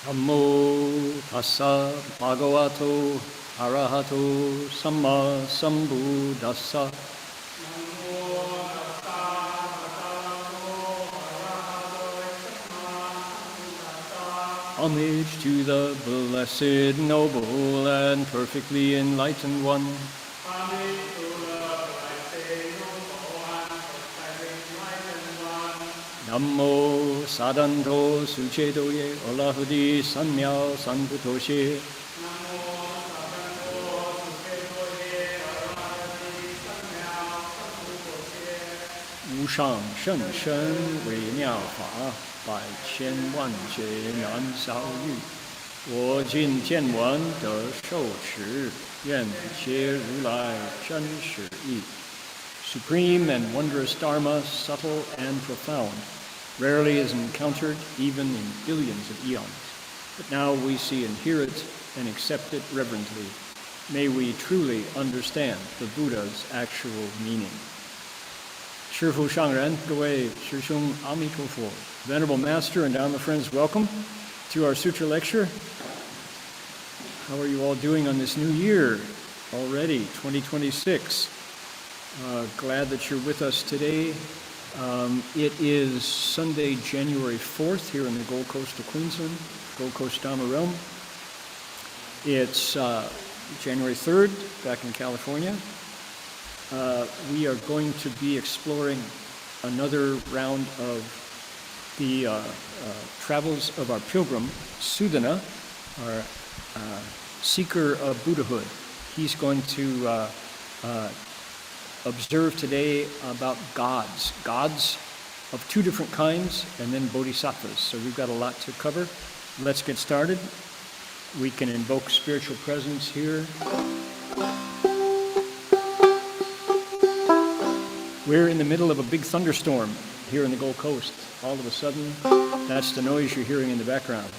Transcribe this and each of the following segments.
Namo tassa bhagavato arahato samma sambuddhassa. Homage to the blessed, noble, and perfectly enlightened one. Namo sadanto suchedoye olahudi sanmyao sanputoshe. Wushang sheng shen wei miao fa, bai qian wan jie nan sao yu. Wo jin jian wan de shou chi, yuan jie ru lai zhen shi yi. Supreme and wondrous Dharma, subtle and profound, rarely is encountered even in billions of eons. But now we see and hear it and accept it reverently. May we truly understand the Buddha's actual meaning. Shifu Shangren, Gui, Shishung Amitofo. Venerable Master and Dharma friends, welcome to our Sutra lecture. How are you all doing on this new year already, 2026? Glad that you're with us today. It is Sunday, January 4th here in the Gold Coast of Queensland, Gold Coast Dharma realm. It's January 3rd back in California. We are going to be exploring another round of the travels of our pilgrim, Sudana, our seeker of Buddhahood. He's going to observe today about gods of two different kinds, and then bodhisattvas. So we've got a lot to cover. Let's get started. We can invoke spiritual presence here. We're in the middle of a big thunderstorm here in the Gold Coast. All of a sudden, that's the noise you're hearing in the background.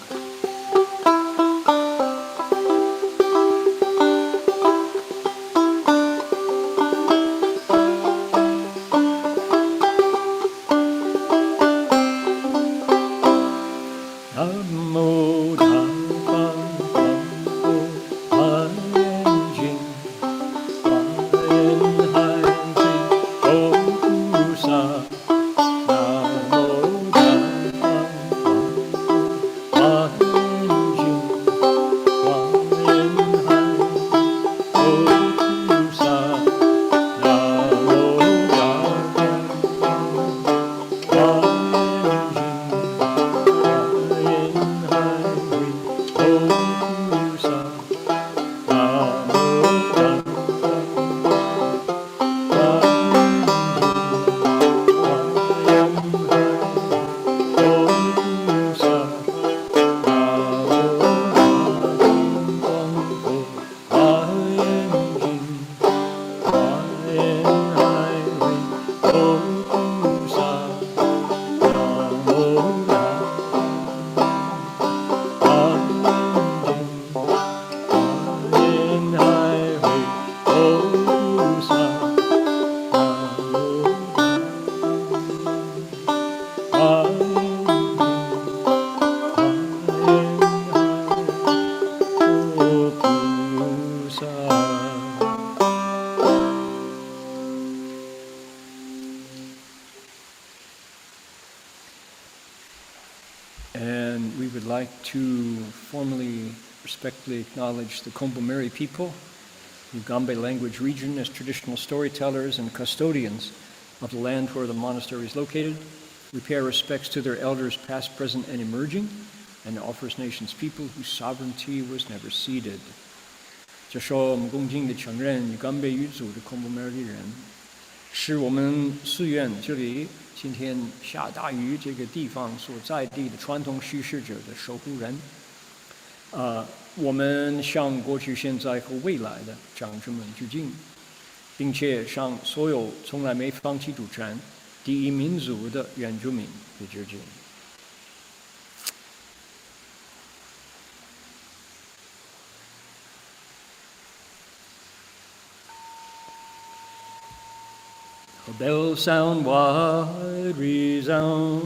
And we would like to formally, respectfully acknowledge the Kombu people, the Ugambe language region, as traditional storytellers and custodians of the land where the monastery is located. We pay our respects to their elders past, present, and emerging, and the First Nations people whose sovereignty was never ceded. 这说我们恭敬地承认Ugambe语族的孔布梅尔利人，是我们寺院这里今天下大雨这个地方所在地的传统叙事者的守护人。我们向过去、现在和未来的长者们致敬，并且向所有从来没放弃主权第一民族的原住民也致敬。A bell sound wide resounds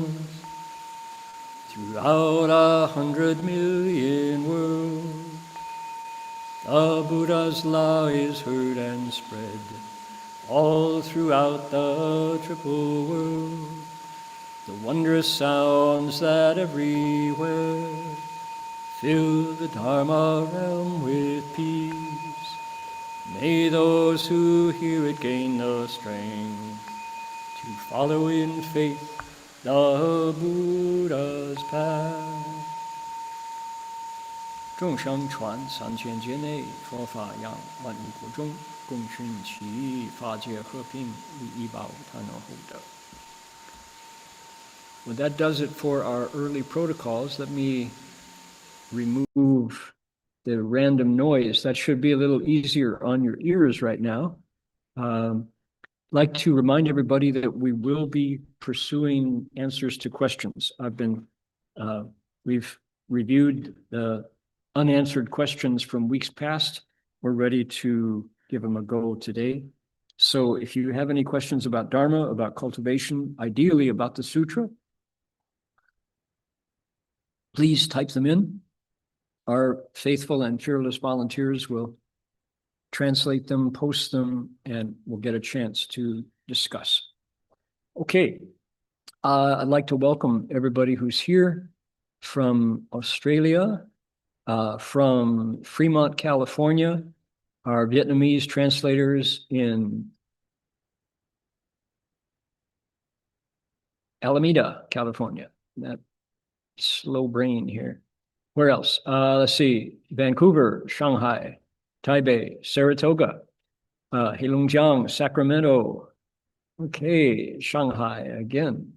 throughout 100 million worlds. The Buddha's law is heard and spread all throughout the triple world. The wondrous sounds that everywhere fill the Dharma realm with peace. May those who hear it gain the strength to follow in faith the Buddha's path. 众生传3000劫内，佛法扬万亿国中，共寻其法界和平，利益报他能获得。Well, that does it for our early protocols. Let me remove the random noise. That should be a little easier on your ears right now. Like to remind everybody that we will be pursuing answers to questions. We've reviewed the unanswered questions from weeks past. We're ready to give them a go today. So if you have any questions about Dharma, about cultivation, ideally about the Sutra, please type them in. Our faithful and fearless volunteers will translate them, post them, and we'll get a chance to discuss. Okay, I'd like to welcome everybody who's here from Australia, from Fremont, California, our Vietnamese translators in Alameda, California. That slow brain here. Where else? Let's see, Vancouver, Shanghai, Taipei, Saratoga, Heilongjiang, Sacramento. Okay, Shanghai again,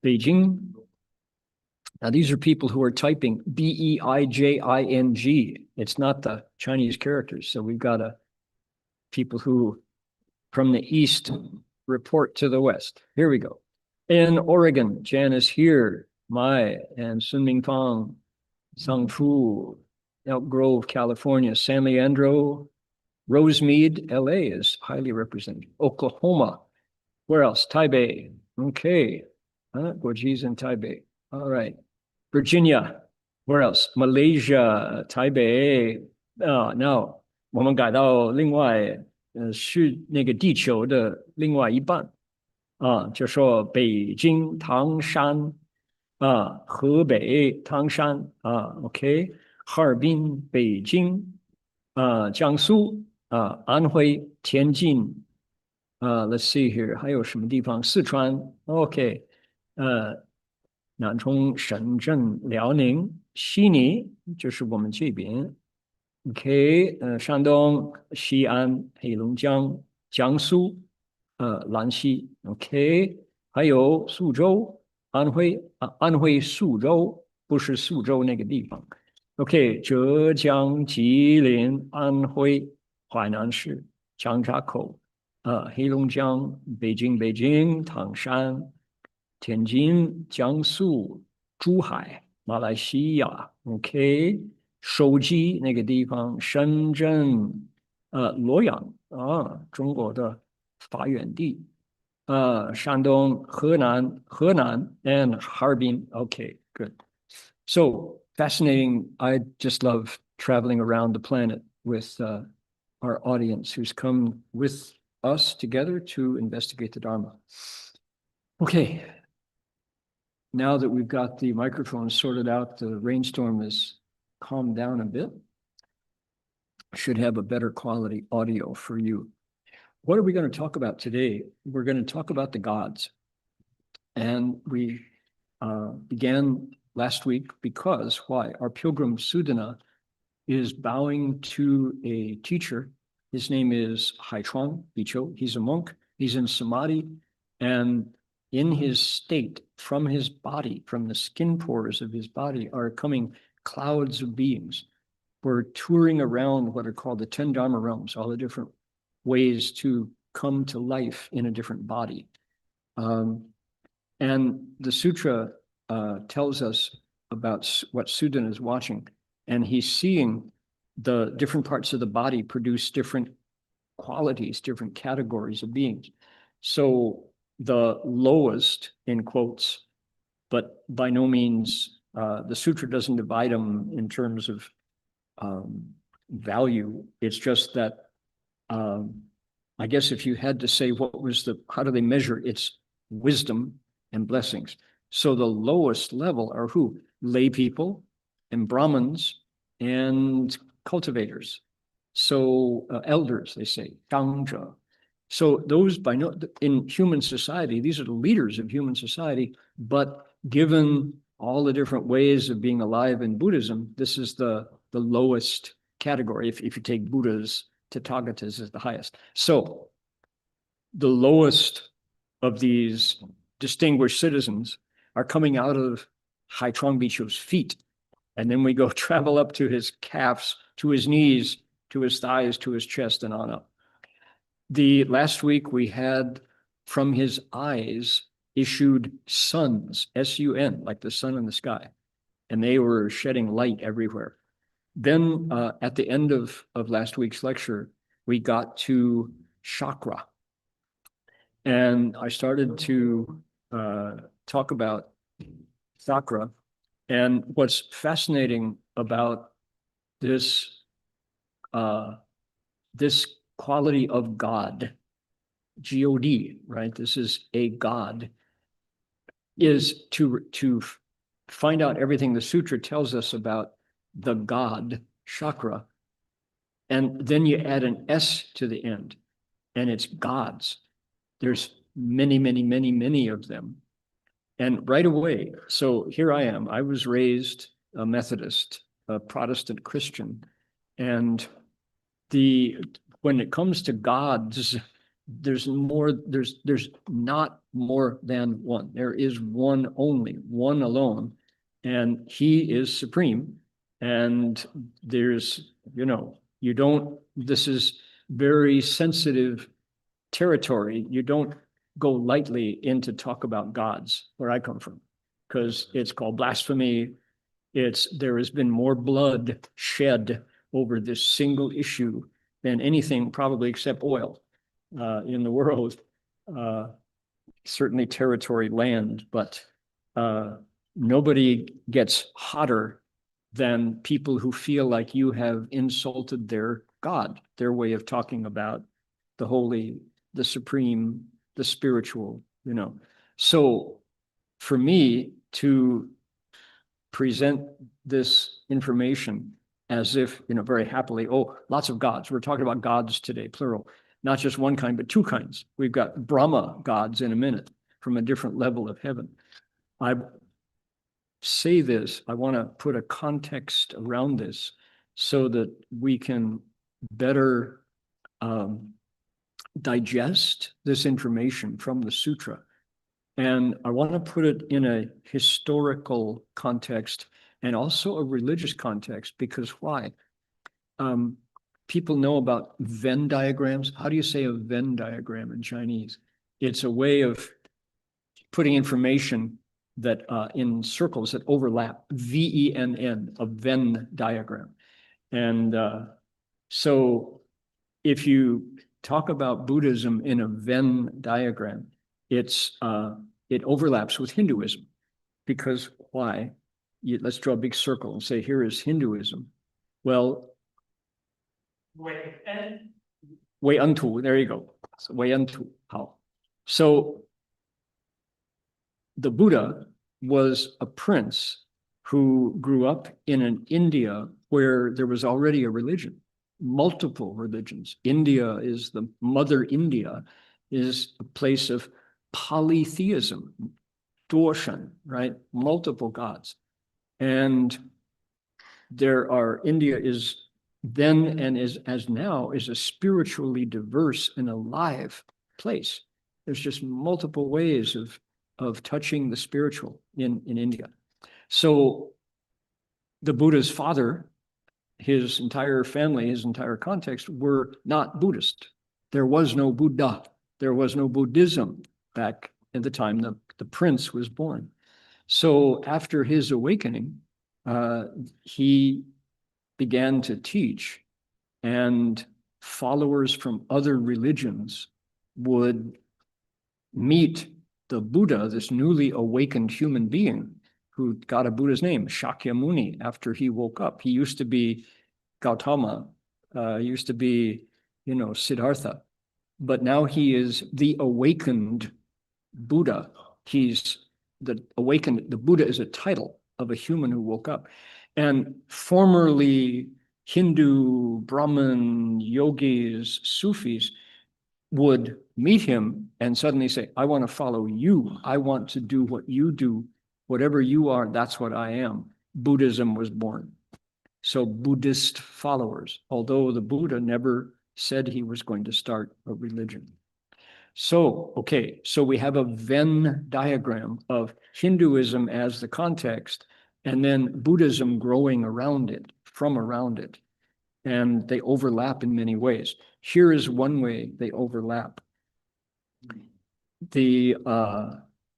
Beijing. Now these are people who are typing Beijing. It's not the Chinese characters. So we've got people who from the East report to the West. Here we go. In Oregon, Jan is here, Mai and Sun Ming Fang. Sung Fu, Elk Grove, California, San Leandro, Rosemead, LA is highly represented. Oklahoma, where else? Taipei, okay. Guoji's in Taipei, all right. Virginia, where else? Malaysia, Taipei. Now, 我们改到另外是那个地球的另外一半就说北京唐山。河北唐山OK， 哈尔滨、北京江苏安徽、天津let's see here， 还有什么地方？四川 OK， 南充、深圳、辽宁、悉尼就是我们这边 OK， 山东、西安、黑龙江、江苏兰溪 OK， 还有苏州。安徽宿州不是苏州那个地方 ，OK， 浙江、吉林、安徽、淮南市、张家口，黑龙江、北京、唐山、天津、江苏、珠海、马来西亚 ，OK， 手机那个地方，深圳，洛阳中国的发源地。Shandong, Henan, and Harbin. Okay, good. So fascinating. I just love traveling around the planet with our audience who's come with us together to investigate the Dharma. Okay. now that we've got the microphone sorted out, the rainstorm is calmed down a bit. Should have a better quality audio for you. What are we going to talk about today? We're going to talk about the gods. And we began last week because, why? Our pilgrim Sudana is bowing to a teacher. His name is Haichuan Bicho. He's a monk. He's in Samadhi. And in his state, from his body, from the skin pores of his body, are coming clouds of beings. We're touring around what are called the 10 Dharma realms, all the different ways to come to life in a different body. And the sutra tells us about what Sudana is watching, and he's seeing the different parts of the body produce different qualities, different categories of beings. So the lowest, in quotes, but by no means, the sutra doesn't divide them in terms of value. It's just that, I guess if you had to say how do they measure, it's wisdom and blessings. So the lowest level are who? Lay people and Brahmins and cultivators. So elders, they say, Gangzha. So those in human society, these are the leaders of human society, but given all the different ways of being alive in Buddhism, this is the lowest category. If you take Buddhas, Tathagatas is the highest. So the lowest of these distinguished citizens are coming out of Haichuan Bicho's feet. And then we go travel up to his calves, to his knees, to his thighs, to his chest, and on up. Last week we had from his eyes issued suns, S-U-N, like the sun in the sky. And they were shedding light everywhere. Then at the end of last week's lecture, we got to chakra. And I started to talk about chakra. And what's fascinating about this quality of God, G-O-D, right? This is a God, is to find out everything the sutra tells us about the God chakra. And then you add an S to the end, and it's gods. There's many, many, many, many of them. And right away, so here I am. I was raised a Methodist, a Protestant Christian. And when it comes to gods, there's not more than one. There is one only, one alone, and he is supreme. And there's, this is very sensitive territory. You don't go lightly into talk about gods where I come from, because it's called blasphemy. There has been more blood shed over this single issue than anything probably except oil in the world. Certainly territory, land, but nobody gets hotter than people who feel like you have insulted their God, their way of talking about the holy, the supreme, the spiritual, So for me to present this information as if, very happily, lots of gods. We're talking about gods today, plural, not just one kind, but two kinds. We've got Brahma gods in a minute from a different level of heaven. I say this, I want to put a context around this so that we can better digest this information from the sutra. And I want to put it in a historical context and also a religious context, because why? People know about Venn diagrams. How do you say a Venn diagram in Chinese? It's a way of putting information that in circles that overlap, V-E-N-N, a Venn diagram. And so if you talk about Buddhism in a Venn diagram, it overlaps with Hinduism. Because why? Let's draw a big circle and say, here is Hinduism. Well, Wei Entu, there you go. So Wei Entu, how? So the Buddha was a prince who grew up in an India where there was already a religion, multiple religions. India is the mother India, is a place of polytheism, Dorshan, right? Multiple gods. And India is then and is as now is a spiritually diverse and alive place. There's just multiple ways of touching the spiritual in India. So the Buddha's father, his entire family, his entire context were not Buddhist. There was no Buddha. There was no Buddhism back at the time the prince was born. So after his awakening, he began to teach, and followers from other religions would meet the Buddha, this newly awakened human being who got a Buddha's name, Shakyamuni, after he woke up. He used to be Gautama, used to be, Siddhartha, but now he is the awakened Buddha. He's the awakened, the Buddha is a title of a human who woke up. And formerly Hindu, Brahmin, yogis, Sufis would meet him and suddenly say, I want to follow you. I want to do what you do. Whatever you are, that's what I am. Buddhism was born. So Buddhist followers, although the Buddha never said he was going to start a religion. So, okay, so we have a Venn diagram of Hinduism as the context, and then Buddhism growing around it, from around it. And they overlap in many ways. Here is one way they overlap. The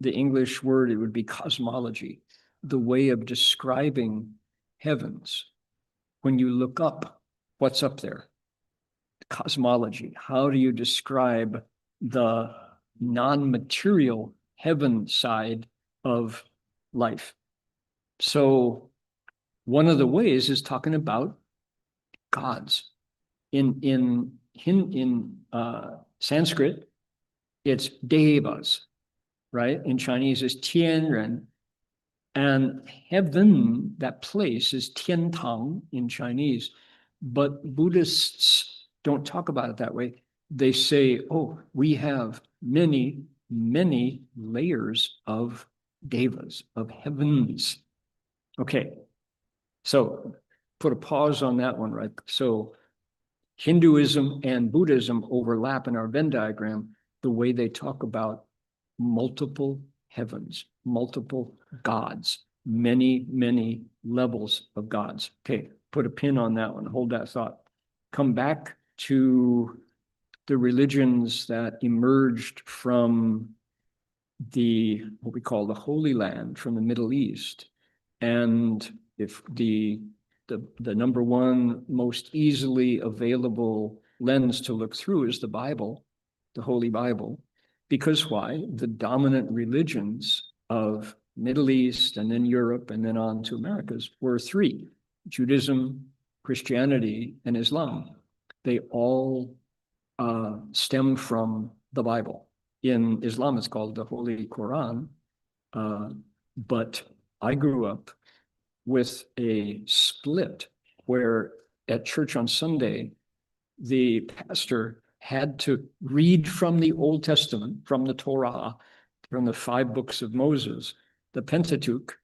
English word, it would be cosmology, the way of describing heavens. When you look up, what's up there? Cosmology. How do you describe the non-material heaven side of life? So one of the ways is talking about gods. In Sanskrit, it's devas, right? In Chinese, it's tianren. And heaven, that place, is tiantang in Chinese. But Buddhists don't talk about it that way. They say, oh, we have many, many layers of devas, of heavens. Okay, so put a pause on that one, right? So Hinduism and Buddhism overlap in our Venn diagram, the way they talk about multiple heavens, multiple gods, many, many levels of gods. Okay, put a pin on that one, hold that thought. Come back to the religions that emerged from what we call the Holy Land, from the Middle East. And if the number one most easily available lens to look through is the Bible, the Holy Bible. Because why? The dominant religions of Middle East and then Europe and then on to Americas were three: Judaism, Christianity, and Islam. They all stem from the Bible. In Islam, it's called the Holy Quran. But I grew up with a split where at church on Sunday, the pastor had to read from the Old Testament, from the Torah, from the 5 books of Moses, the Pentateuch,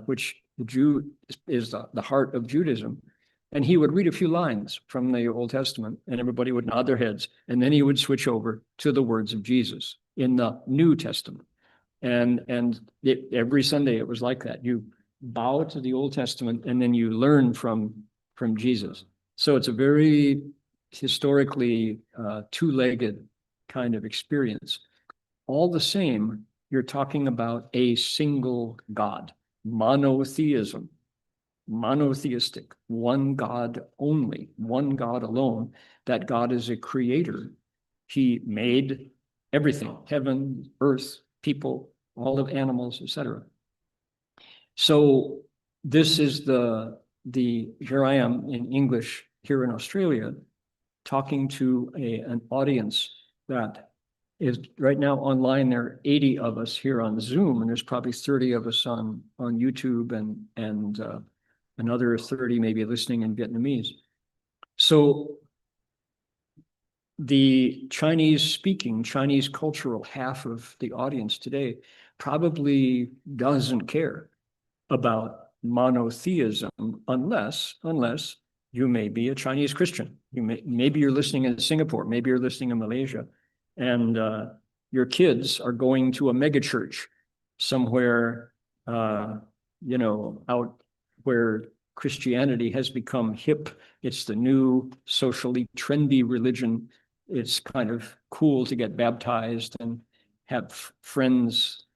which the Jew is the heart of Judaism. And he would read a few lines from the Old Testament, and everybody would nod their heads. And then he would switch over to the words of Jesus in the New Testament. And every Sunday it was like that. You bow to the Old Testament, and then you learn from Jesus. So it's a very historically two-legged kind of experience. All the same, you're talking about a single God, monotheism, monotheistic, one God only, one God alone. That God is a creator. He made everything, heaven, earth, people, all of animals, etc. So this is here I am in English here in Australia, talking to an audience that is right now online. There are 80 of us here on Zoom, and there's probably 30 of us on YouTube, and another 30 maybe listening in Vietnamese. So the Chinese-speaking, Chinese cultural half of the audience today probably doesn't care about monotheism unless you may be a Chinese Christian. Maybe you're listening in Singapore, maybe you're listening in Malaysia, and your kids are going to a megachurch somewhere, out where Christianity has become hip. It's the new socially trendy religion. It's kind of cool to get baptized and have friends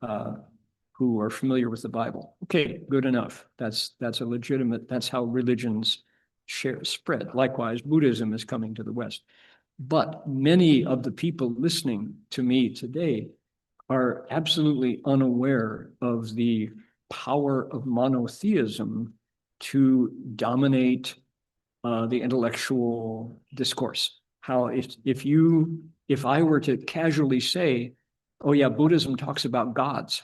who are familiar with the Bible. Okay, good enough. That's a legitimate, that's how religions spread. Likewise, Buddhism is coming to the West. But many of the people listening to me today are absolutely unaware of the power of monotheism to dominate the intellectual discourse. How if I were to casually say, oh yeah, Buddhism talks about gods,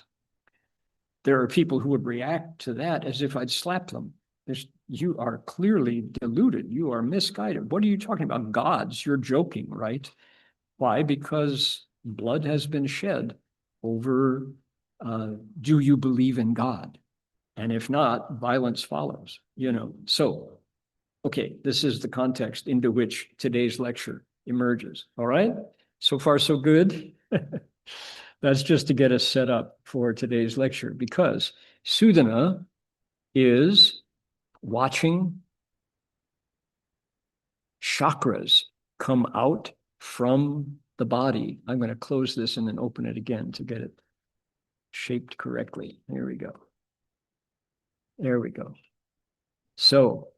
there are people who would react to that as if I'd slap them. You are clearly deluded. You are misguided. What are you talking about? Gods? You're joking, right? Why? Because blood has been shed over, do you believe in God? And if not, violence follows, So, okay, this is the context into which today's lecture emerges. All right? So far, so good. That's just to get us set up for today's lecture, because Sudana is watching chakras come out from the body. I'm going to close this and then open it again to get it shaped correctly. There we go. There we go. So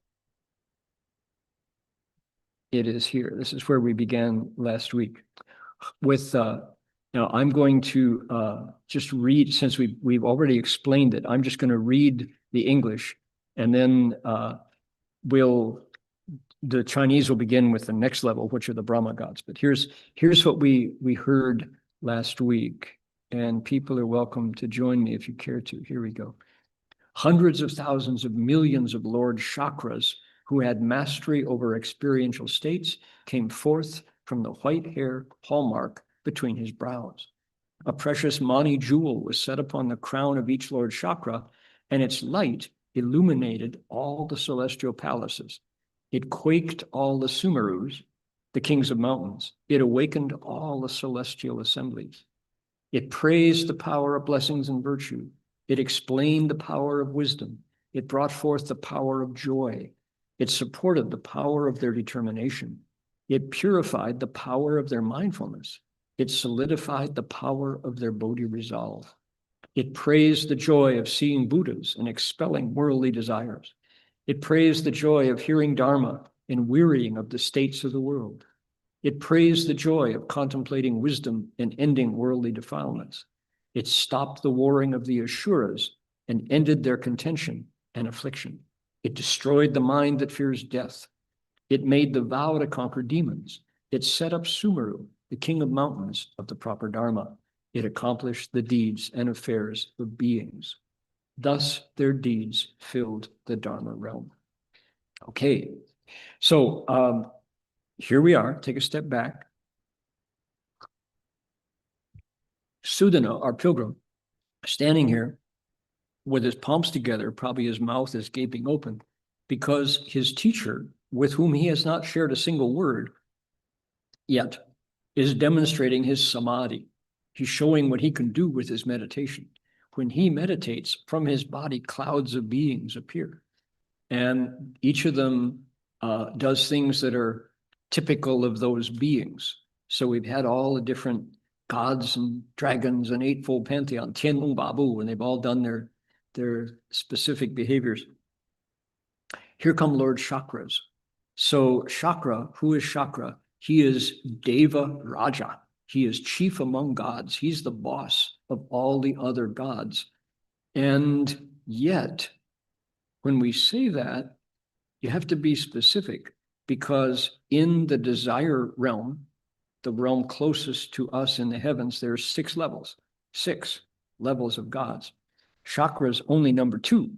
it is here. This is where we began last week with now I'm going to just read, since we've already explained it. I'm just going to read the English, and then the Chinese will begin with the next level, which are the Brahma gods. But here's what we heard last week, and people are welcome to join me if you care to. Here we go. Hundreds of thousands of millions of Lord Chakras who had mastery over experiential states came forth from the white hair hallmark between his brows. A precious Mani jewel was set upon the crown of each Lord Chakra, and its light illuminated all the celestial palaces. It quaked all the Sumerus, the kings of mountains. It awakened all the celestial assemblies. It praised the power of blessings and virtue. It explained the power of wisdom. It brought forth the power of joy. It supported the power of their determination. It purified the power of their mindfulness. It solidified the power of their Bodhi resolve. It praised the joy of seeing Buddhas and expelling worldly desires. It praised the joy of hearing Dharma and wearying of the states of the world. It praised the joy of contemplating wisdom and ending worldly defilements. It stopped the warring of the Asuras and ended their contention and affliction. It destroyed the mind that fears death. It made the vow to conquer demons. It set up Sumeru, the king of mountains of the proper Dharma. It accomplished the deeds and affairs of beings. Thus, their deeds filled the Dharma realm. Okay, so here we are. Take a step back. Sudana, our pilgrim, standing here with his palms together, probably his mouth is gaping open, because his teacher, with whom he has not shared a single word yet, is demonstrating his samadhi. He's showing what he can do with his meditation. When he meditates, from his body, clouds of beings appear. And each of them does things that are typical of those beings. So we've had all the different gods and dragons and eightfold pantheon, Tianlong Babu, and they've all done their specific behaviors. Here come Lord Chakras. So Chakra, who is Chakra? He is Deva Raja. He is chief among gods. He's the boss of all the other gods. And yet, when we say that, you have to be specific, because in the desire realm, the realm closest to us in the heavens, there's 6 levels of gods. Shakra is only number 2.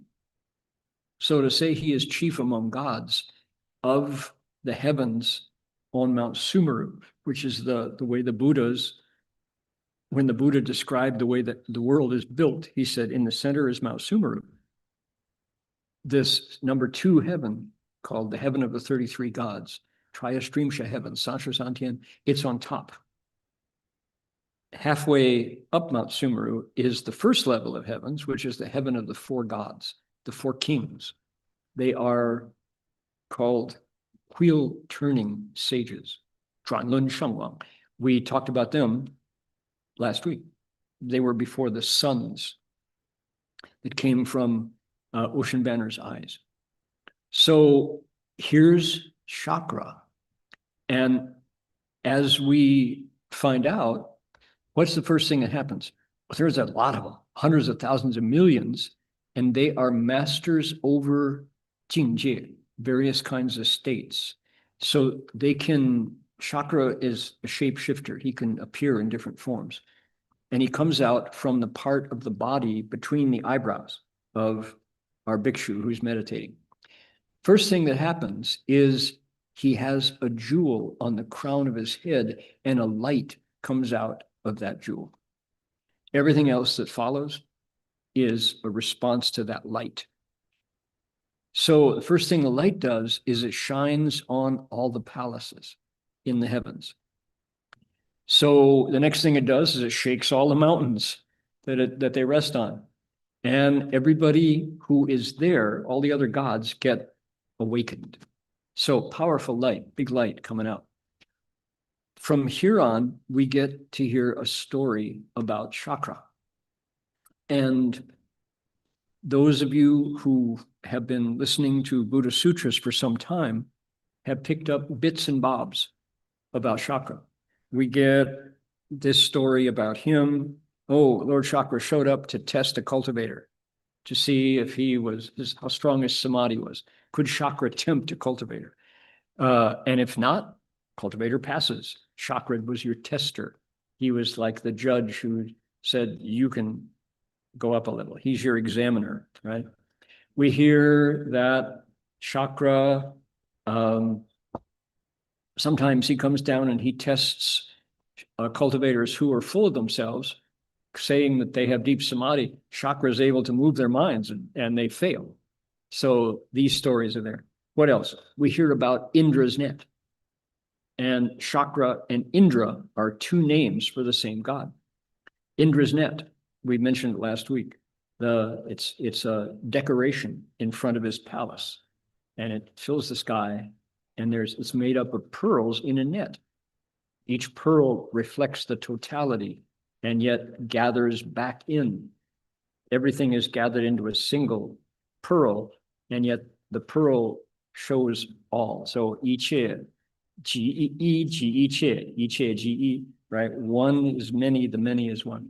So to say he is chief among gods of the heavens on Mount Sumeru, which is the way the Buddhas, when the Buddha described the way that the world is built, he said, in the center is Mount Sumeru. This number 2 heaven, called the heaven of the 33 gods, Triyastrimsha heaven, Sanshasantyan, it's on top. Halfway up Mount Sumeru is the first level of heavens, which is the heaven of the 4 gods, the 4 kings. They are called wheel-turning sages, Zhuanlun Shengwang. We talked about them last week. They were before the suns that came from Ocean Banner's eyes. So here's chakra. And as we find out, what's the first thing that happens? Well, there's a lot of them, hundreds of thousands of millions, and they are masters over Jingjie, various kinds of states. So they can, chakra is a shapeshifter. He can appear in different forms. And he comes out from the part of the body between the eyebrows of our bhikshu who's meditating. First thing that happens is he has a jewel on the crown of his head, and a light comes out of that jewel. Everything else that follows is a response to that light. So the first thing the light does is it shines on all the palaces in the heavens. So the next thing it does is it shakes all the mountains that they rest on. And everybody who is there, all the other gods, get awakened. So powerful light, big light coming out. From here on, we get to hear a story about chakra. And those of you who have been listening to Buddha Sutras for some time have picked up bits and bobs about chakra. We get this story about him. Oh, Lord Chakra showed up to test a cultivator to see if he was, how strong his samadhi was. Could chakra tempt a cultivator? And if not, cultivator passes. Chakra was your tester. He was like the judge who said, you can go up a little. He's your examiner, right? We hear that chakra, sometimes he comes down and he tests cultivators who are full of themselves, saying that they have deep samadhi. Chakra is able to move their minds and they fail. So these stories are there. What else? We hear about Indra's net. And chakra and Indra are 2 names for the same god. Indra's net, we mentioned it last week. It's a decoration in front of his palace, and it fills the sky, and it's made up of pearls in a net. Each pearl reflects the totality and yet gathers back in. Everything is gathered into a single pearl, and yet the pearl shows all. So Iche, Ji-E, Ji-Iche, Iche, Ji-E, right? One is many, the many is one.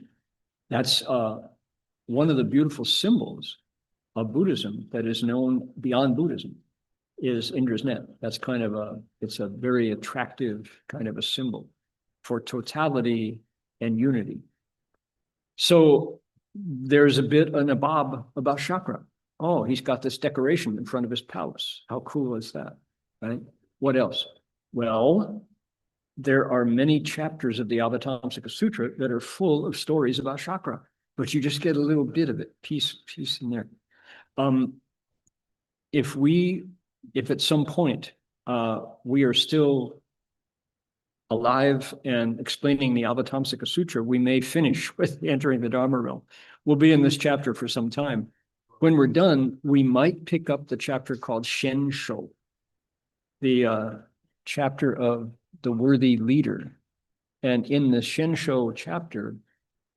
That's one of the beautiful symbols of Buddhism that is known beyond Buddhism is Indra's net. That's kind of it's a very attractive kind of a symbol for totality and unity. So there's a bit in a bob about chakra. Oh, he's got this decoration in front of his palace. How cool is that, right? What else? Well, there are many chapters of the Avatamsaka Sutra that are full of stories about chakra, but you just get a little bit of it, piece in there. If at some point we are still alive and explaining the Avatamsaka Sutra, we may finish with entering the Dharma realm. We'll be in this chapter for some time. When we're done, we might pick up the chapter called Shen Shou, the chapter of the worthy leader. And in the Shen Shou chapter,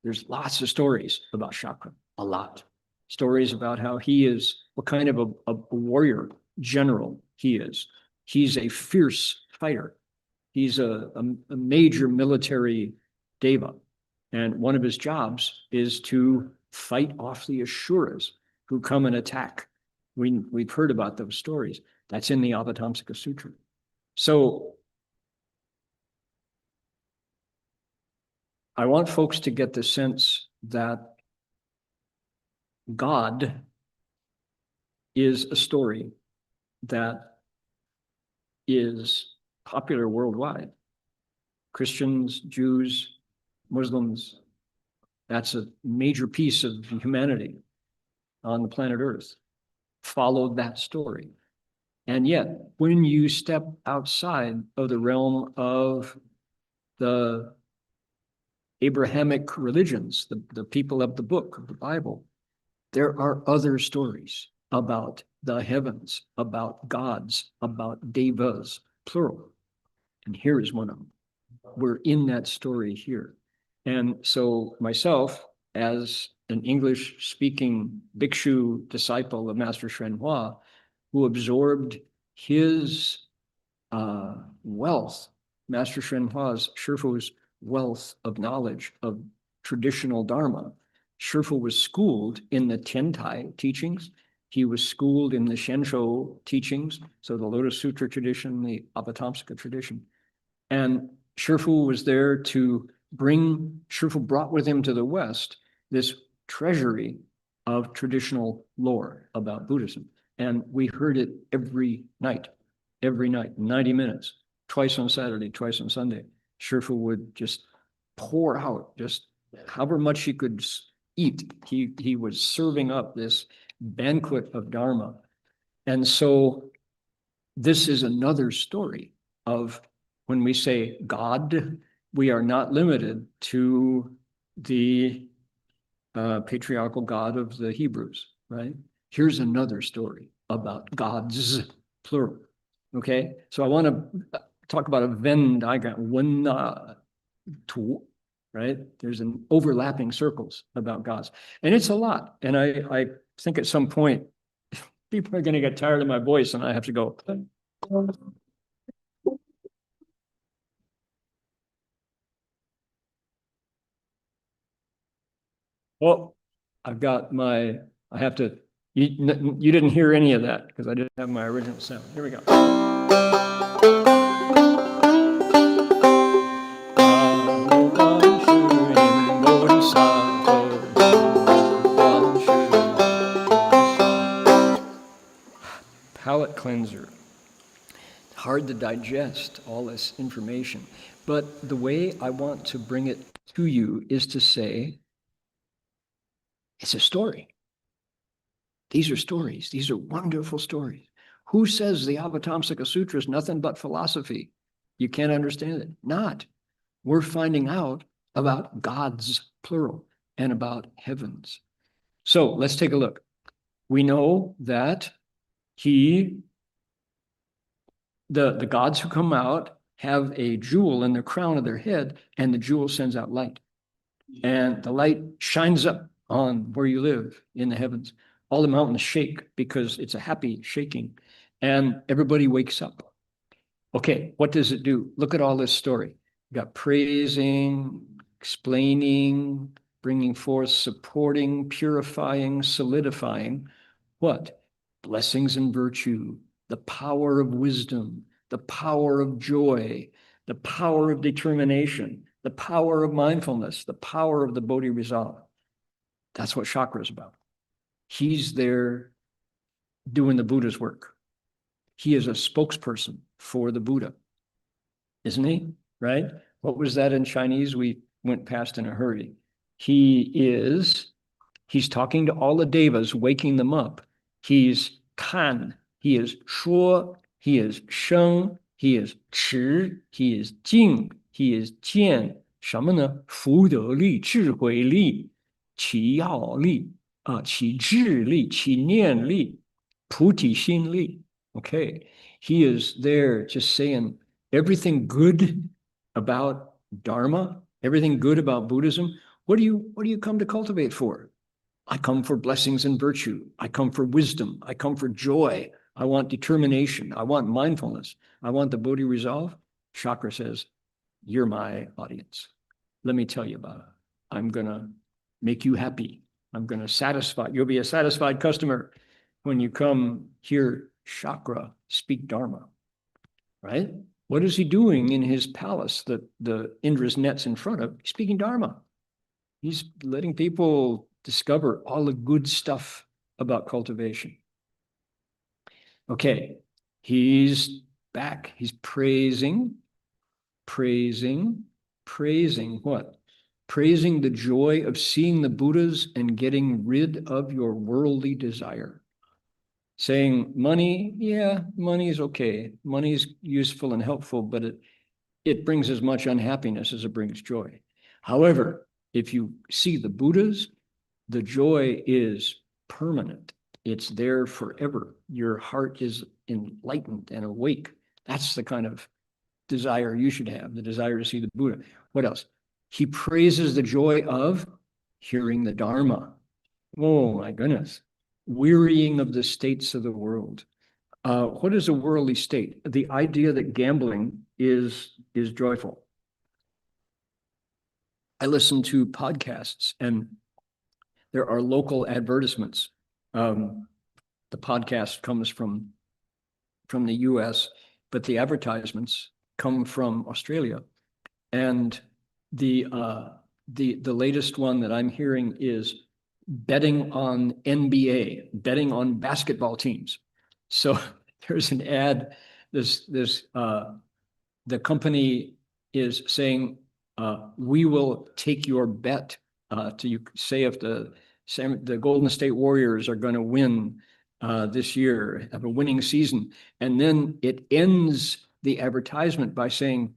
there's lots of stories about chakra, a lot. Stories about how he is, what kind of a warrior general he is. He's a fierce fighter. He's a major military deva. And one of his jobs is to fight off the Asuras who come and attack. We've heard about those stories. That's in the Avatamsaka Sutra. So I want folks to get the sense that God is a story that is popular worldwide. Christians, Jews, Muslims, that's a major piece of humanity on the planet Earth, followed that story. And yet, when you step outside of the realm of the Abrahamic religions, the people of the book of the Bible, there are other stories about the heavens, about gods, about devas, plural. And here is one of them. We're in that story here. And so myself, as an English-speaking bhikshu disciple of Master Hsuan Hua, who absorbed his wealth, Master Hsuan Hua's, Shifu's wealth of knowledge of traditional Dharma. Shifu was schooled in the Tiantai teachings. He was schooled in the Shensho teachings, so the Lotus Sutra tradition, the Avatamsaka tradition. And Shifu was there to Shifu brought with him to the West this treasury of traditional lore about Buddhism. And we heard it every night, 90 minutes, twice on Saturday, twice on Sunday. Shifu would just pour out just however much he could eat. He was serving up this banquet of Dharma. And so this is another story of when we say God, we are not limited to the patriarchal God of the Hebrews, right? Here's another story about gods, plural. Okay, so I want to talk about a Venn diagram, one two, right? There's an overlapping circles about gods, and it's a lot. And I think at some point people are going to get tired of my voice, and I have to go. Well, I've got my. I have to. You didn't hear any of that because I didn't have my original sound. Here we go. Palate cleanser. Hard to digest all this information. But the way I want to bring it to you is to say, it's a story. These are stories. These are wonderful stories. Who says the Avatamsaka Sutra is nothing but philosophy? You can't understand it. Not. We're finding out about gods, plural, and about heavens. So let's take a look. We know that the gods who come out have a jewel in the crown of their head, and the jewel sends out light. And the light shines up on where you live in the heavens. All the mountains shake because it's a happy shaking, and everybody wakes up. Okay, what does it do? Look at all this story. You got praising, explaining, bringing forth, supporting, purifying, solidifying. What? Blessings and virtue, the power of wisdom, the power of joy, the power of determination, the power of mindfulness, the power of the Bodhi resolve. That's what chakra is about. He's there doing the Buddha's work. He is a spokesperson for the Buddha, isn't he? Right? What was that in Chinese? We went past in a hurry. He's talking to all the devas, waking them up. He's kan, he is shuo, he is sheng, he is chi, he is jing, he is jian. 什么呢？福德力、智慧力、起要力、起智力、起念力、菩提心力. Okay, he is there just saying everything good about Dharma, everything good about Buddhism. What do you come to cultivate for? I come for blessings and virtue. I come for wisdom. I come for joy. I want determination. I want mindfulness. I want the Bodhi resolve. Chakra says, you're my audience. Let me tell you about it. I'm going to make you happy. I'm going to satisfy. You'll be a satisfied customer when you come hear chakra speak Dharma, right? What is he doing in his palace that the Indra's net's in front of? He's speaking Dharma. He's letting people discover all the good stuff about cultivation. Okay, he's back. He's praising what? Praising the joy of seeing the Buddhas and getting rid of your worldly desire. Saying money, yeah, money is okay. Money is useful and helpful, but it brings as much unhappiness as it brings joy. However, if you see the Buddhas, the joy is permanent. It's there forever. Your heart is enlightened and awake. That's the kind of desire you should have, the desire to see the Buddha. What else? He praises the joy of hearing the Dharma. Oh my goodness. Wearying of the states of the world. What is a worldly state? The idea that gambling is joyful. I listen to podcasts and there are local advertisements. The podcast comes from the US, but the advertisements come from Australia. And the latest one that I'm hearing is betting on NBA, betting on basketball teams. So there's an ad, the company is saying, we will take your bet to you say if the Golden State Warriors are going to win this year, have a winning season. And then it ends the advertisement by saying,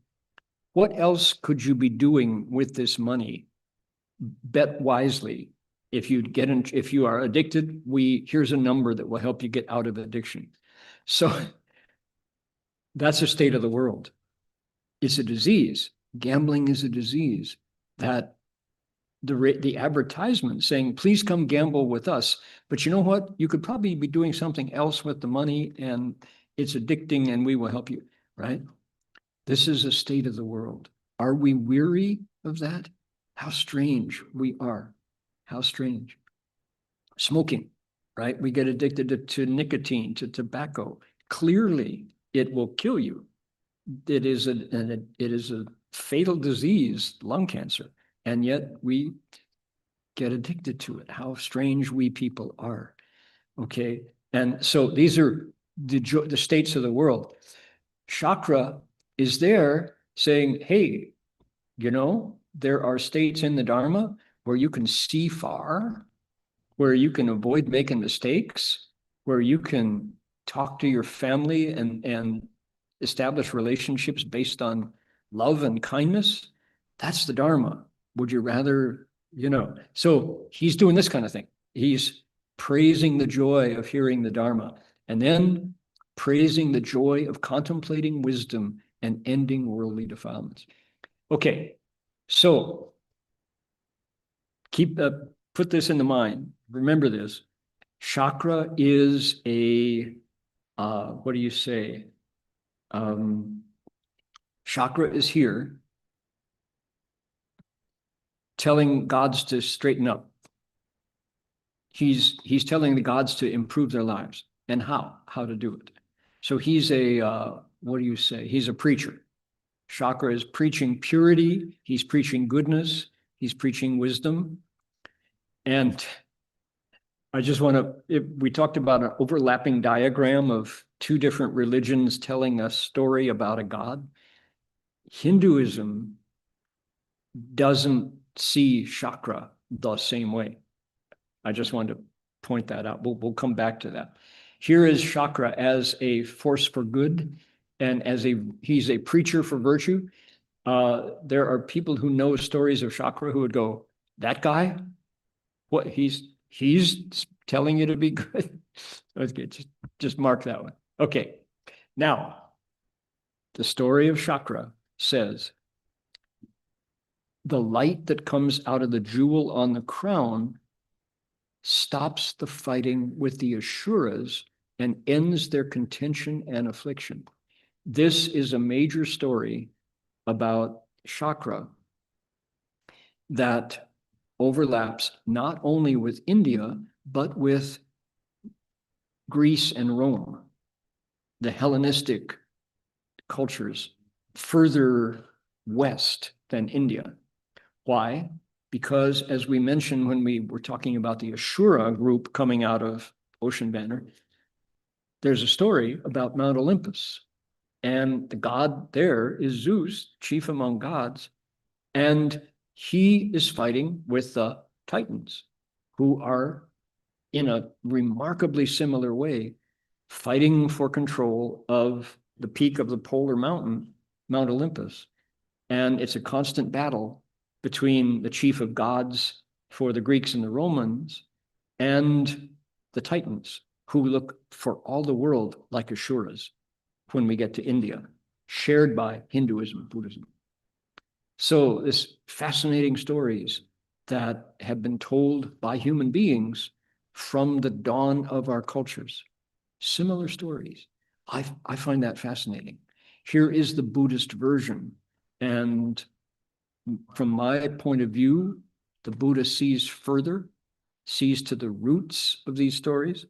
what else could you be doing with this money? Bet wisely. If you are addicted, here's a number that will help you get out of addiction. So that's a state of the world. It's a disease. Gambling is a disease that the advertisement saying, please come gamble with us. But you know what? You could probably be doing something else with the money and it's addicting and we will help you, right? This is a state of the world. Are we weary of that? How strange we are. How strange. Smoking, right? We get addicted to nicotine, to tobacco. Clearly, it will kill you. It is a fatal disease, lung cancer, and yet we get addicted to it. How strange we people are. Okay, and so these are the states of the world. Chakra is there saying, hey, there are states in the Dharma where you can see far, where you can avoid making mistakes, where you can talk to your family and establish relationships based on love and kindness. That's the Dharma. Would you rather, So he's doing this kind of thing. He's praising the joy of hearing the Dharma, and then praising the joy of contemplating wisdom and ending worldly defilements. Okay, so put this in the mind. Remember this. Chakra is what do you say? Chakra is here telling gods to straighten up. He's telling the gods to improve their lives and how to do it. So he's what do you say? He's a preacher. Chakra is preaching purity. He's preaching goodness. He's preaching wisdom. And I just we talked about an overlapping diagram of two different religions telling a story about a god. Hinduism doesn't see chakra the same way. I just wanted to point that out. We'll come back to that. Here is chakra as a force for good, and he's a preacher for virtue. There are people who know stories of chakra who would go, that guy, what he's telling you to be good. Okay, just mark that one. Okay, now the story of chakra says the light that comes out of the jewel on the crown stops the fighting with the Asuras and ends their contention and affliction. This is a major story about chakra that overlaps not only with India, but with Greece and Rome, the Hellenistic cultures further west than India. Why? Because as we mentioned when we were talking about the Ashura group coming out of Ocean Banner, there's a story about Mount Olympus. And the god there is Zeus, chief among gods. And he is fighting with the Titans, who are in a remarkably similar way fighting for control of the peak of the polar mountain, Mount Olympus. And it's a constant battle between the chief of gods for the Greeks and the Romans and the Titans, who look for all the world like Asuras when we get to India, shared by Hinduism, Buddhism. So this fascinating stories that have been told by human beings from the dawn of our cultures. Similar stories. I find that fascinating. Here is the Buddhist version. And from my point of view, the Buddha sees further, sees to the roots of these stories.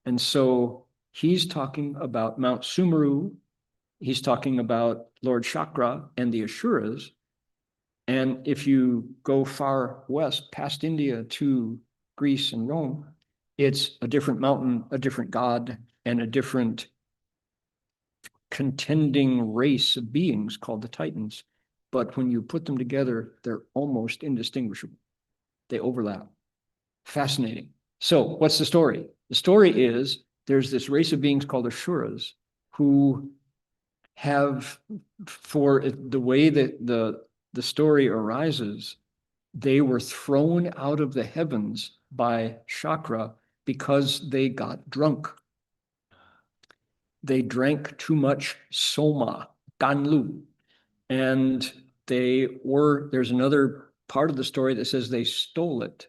And so he's talking about Mount Sumeru. He's talking about Lord Chakra and the Asuras. And if you go far west, past India to Greece and Rome, it's a different mountain, a different god, and a different contending race of beings called the Titans. But when you put them together, they're almost indistinguishable. They overlap. Fascinating. So what's the story? The story is there's this race of beings called Asuras who have, for the way that the story arises, they were thrown out of the heavens by Chakra because they got drunk. They drank too much soma, ganlu, and there's another part of the story that says they stole it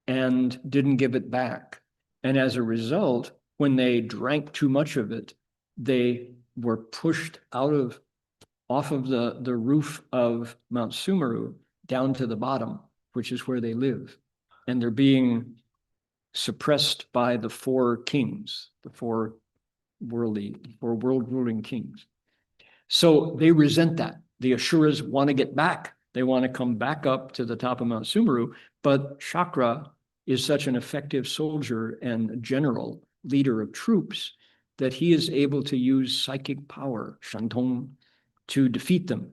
and didn't give it back. And as a result, when they drank too much of it, they were pushed off of the roof of Mount Sumeru down to the bottom, which is where they live. And they're being suppressed by the four kings, the four world ruling kings. So they resent that. The Asuras want to get back. They want to come back up to the top of Mount Sumeru, but Chakra is such an effective soldier and general leader of troops that he is able to use psychic power, Shantong, to defeat them.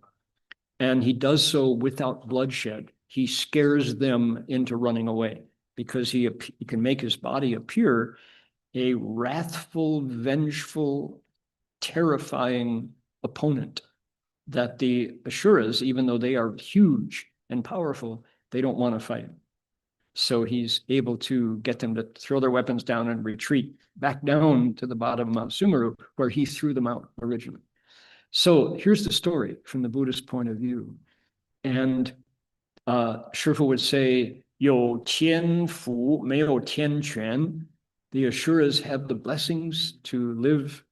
And he does so without bloodshed. He scares them into running away because he can make his body appear a wrathful, vengeful, terrifying opponent that the Asuras, even though they are huge and powerful, they don't want to fight him. So he's able to get them to throw their weapons down and retreat back down to the bottom of Mount Sumeru, where he threw them out originally. So here's the story from the Buddhist point of view. And Shifu would say, 有天福,没有天权. The Asuras have the blessings to live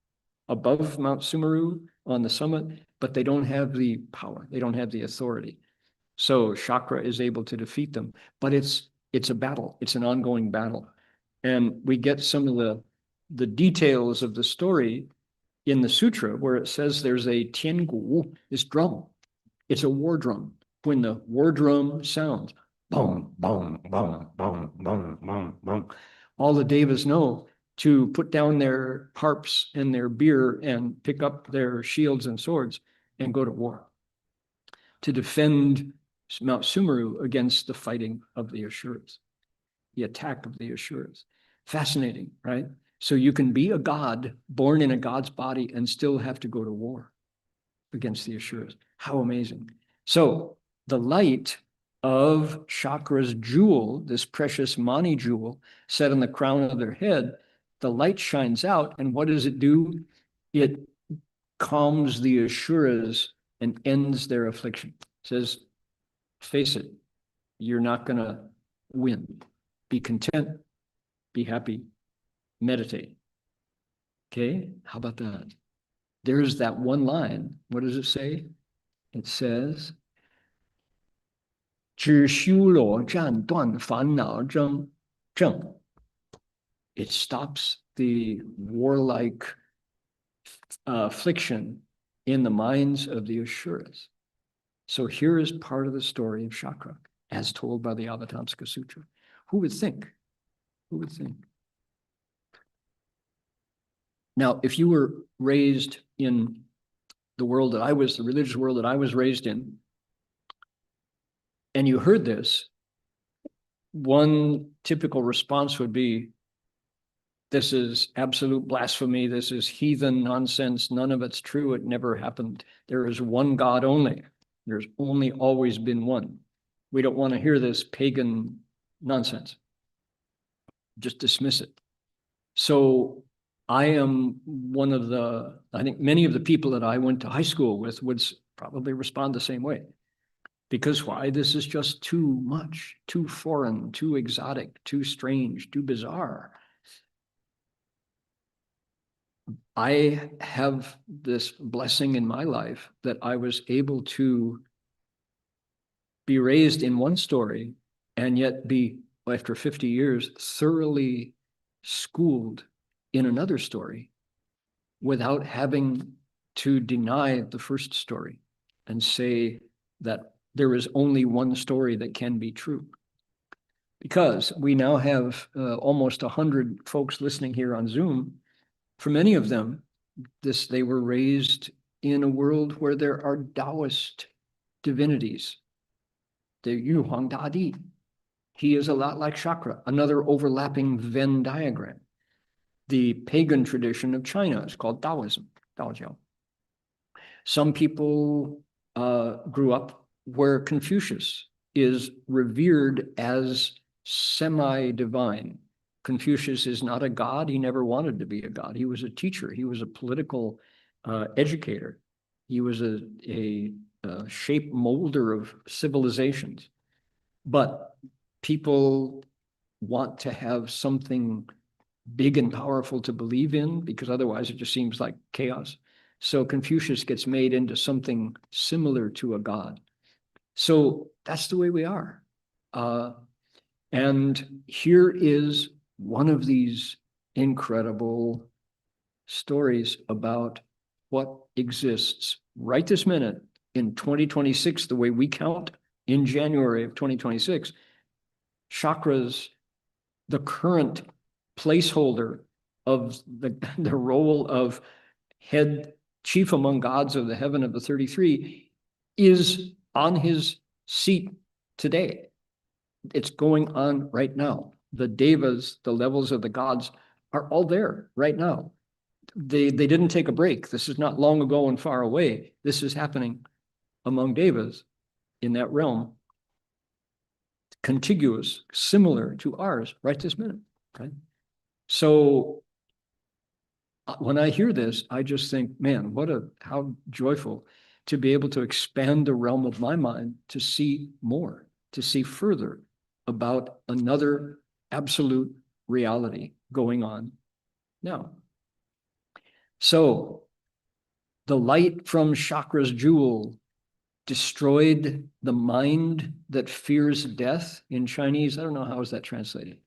above Mount Sumeru on the summit, but they don't have the power. They don't have the authority. So Chakra is able to defeat them, but it's a battle. It's an ongoing battle. And we get some of the details of the story in the Sutra, where it says there's a tiangu, this drum. It's a war drum. When the war drum sounds, boom, boom, boom, boom, boom, boom, boom, all the devas know to put down their harps and their beer and pick up their shields and swords and go to war to defend Mount Sumeru against the fighting of the Asuras, the attack of the Asuras. Fascinating, right? So you can be a god born in a god's body and still have to go to war against the Asuras. How amazing. So the light of Chakra's jewel, this precious Mani jewel set on the crown of their head, the light shines out, and what does it do? It calms the Asuras and ends their affliction. It says, face it, you're not going to win. Be content, be happy, meditate. Okay, how about that? There's that one line. What does it say? It says, 只修罗战断烦恼症. It stops the warlike affliction in the minds of the Asuras. So here is part of the story of chakra, as told by the Avatamsaka Sutra. Who would think? Who would think? Now, if you were raised in the world that I was, the religious world that I was raised in, and you heard this, one typical response would be, this is absolute blasphemy. This is heathen nonsense. None of it's true. It never happened. There is one God only. There's only always been one. We don't want to hear this pagan nonsense. Just dismiss it. So I am one of the, I think many of the people that I went to high school with would probably respond the same way. Because why? This is just too much, too foreign, too exotic, too strange, too bizarre. I have this blessing in my life that I was able to be raised in one story and yet be, after 50 years, thoroughly schooled in another story without having to deny the first story and say that there is only one story that can be true. Because we now have almost 100 folks listening here on Zoom. For many of them, they were raised in a world where there are Taoist divinities. The Yu Huang Da Di. He is a lot like chakra, another overlapping Venn diagram. The pagan tradition of China is called Taoism, Daojiao. Some people grew up where Confucius is revered as semi-divine. Confucius is not a god. He never wanted to be a god. He was a teacher. He was a political educator. He was a shape molder of civilizations. But people want to have something big and powerful to believe in, because otherwise it just seems like chaos. So Confucius gets made into something similar to a god. So that's the way we are. And here is one of these incredible stories about what exists right this minute in 2026, the way we count in January of 2026. Chakras, the current placeholder of the role of head chief among gods of the heaven of the 33, is on his seat today. It's going on right now. The devas, the levels of the gods, are all there right now. They didn't take a break. This is not long ago and far away. This is happening among devas in that realm, contiguous, similar to ours right this minute. Okay? So when I hear this, I just think, man, how joyful to be able to expand the realm of my mind to see more, to see further about another absolute reality going on now. So the light from chakra's jewel destroyed the mind that fears death. In Chinese, I don't know how is that translated.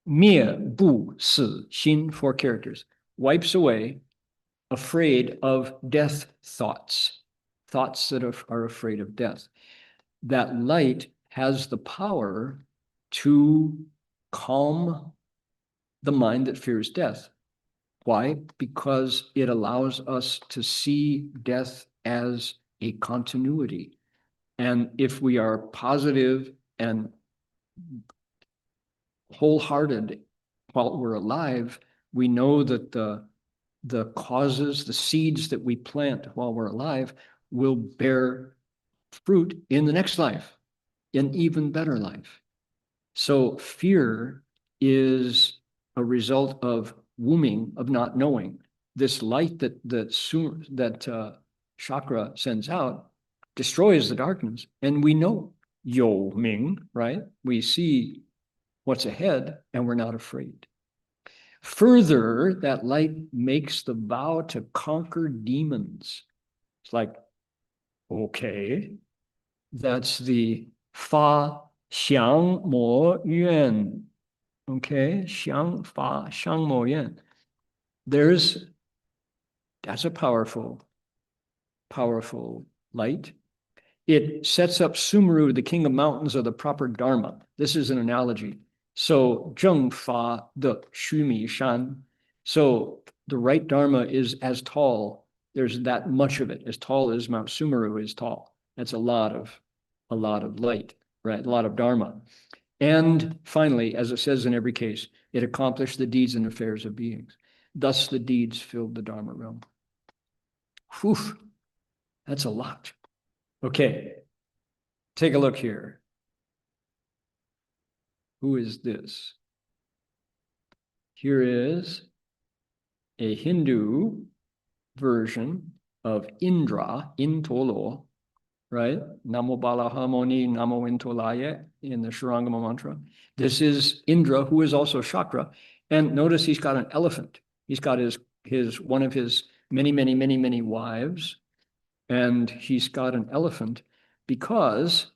灭不死心, 4 characters, wipes away, afraid of death thoughts that are afraid of death. That light has the power to calm the mind that fears death. Why? Because it allows us to see death as a continuity. And if we are positive and wholehearted while we're alive, we know that the causes, the seeds that we plant while we're alive will bear fruit in the next life, an even better life. So fear is a result of wombing, of not knowing. This light that chakra sends out destroys the darkness, and we know Yo Ming, right? We see what's ahead, and we're not afraid. Further, that light makes the vow to conquer demons. It's like, okay, that's the Fa Xiang Mo Yuan. Okay, Xiang Fa Xiang Mo Yuan. That's a powerful powerful light. It sets up Sumeru, the king of mountains, of the proper Dharma. This is an analogy. So, Zheng Fa De Xu Mi Shan. So, the right Dharma is as tall. There's that much of it, as tall as Mount Sumeru is tall. That's a lot of light, right? A lot of Dharma. And finally, as it says in every case, it accomplished the deeds and affairs of beings. Thus, the deeds filled the Dharma realm. Whew, that's a lot. Okay, take a look here. Who is this? Here is a Hindu version of Indra, Intolo, right? Namo Balahamoni, Namo Intolaya in the Shurangama mantra. This is Indra, who is also Chakra. And notice he's got an elephant. He's got his one of his many wives. And he's got an elephant because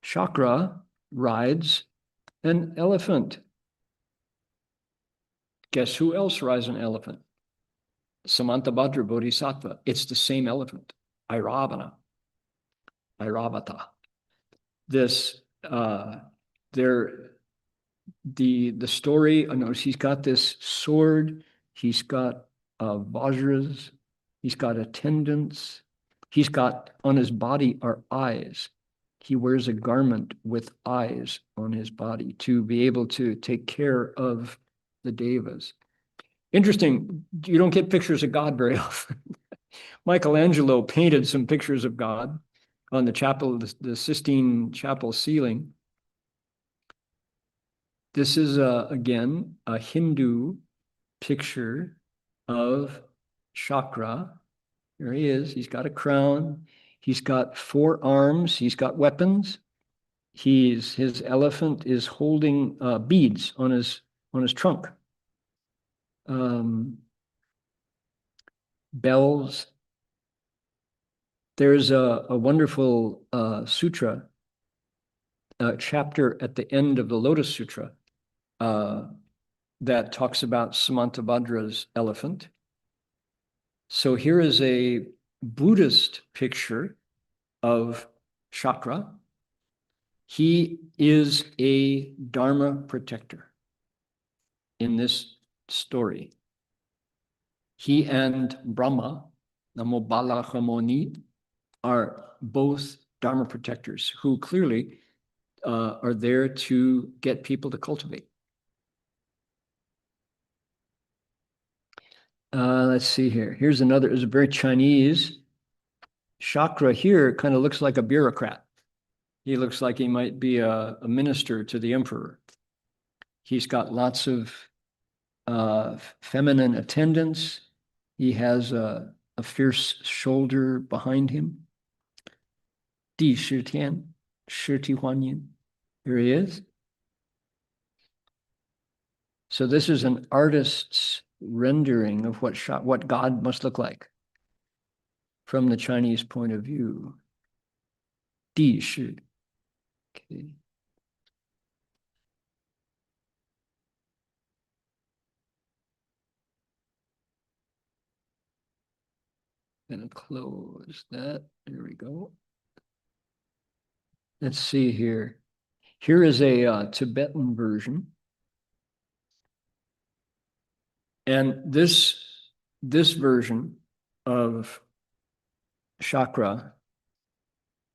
Chakra rides an elephant. Guess who else rides an elephant? Samantabhadra Bodhisattva. It's the same elephant, Airavata. This, the story, notice he's got this sword, he's got vajras, he's got attendants, he's got, on his body are eyes. He wears a garment with eyes on his body to be able to take care of the devas. Interesting, you don't get pictures of God very often. Michelangelo painted some pictures of God on the chapel, the Sistine Chapel ceiling. This is, again, a Hindu picture of Chakra. There he is. He's got a crown. He's got 4 arms. He's got weapons. His elephant is holding beads on his trunk. Bells. There's a wonderful sutra, chapter at the end of the Lotus Sutra that talks about Samantabhadra's elephant. So here is a Buddhist picture of Chakra. He is a Dharma protector in this story. He and Brahma, Namo Balahamoni, are both Dharma protectors who clearly are there to get people to cultivate. Let's see here. Here's another, is a very Chinese. Chakra here kind of looks like a bureaucrat. He looks like he might be a minister to the emperor. He's got lots of feminine attendants. He has a fierce shoulder behind him. Di Shi Tian, Shi Ti Huan Yin. Here he is. So this is an artist's rendering of what God must look like from the Chinese point of view. Di Shi. Okay. Gonna close that. There we go. Let's see here. Here is a Tibetan version. And this version of Chakra,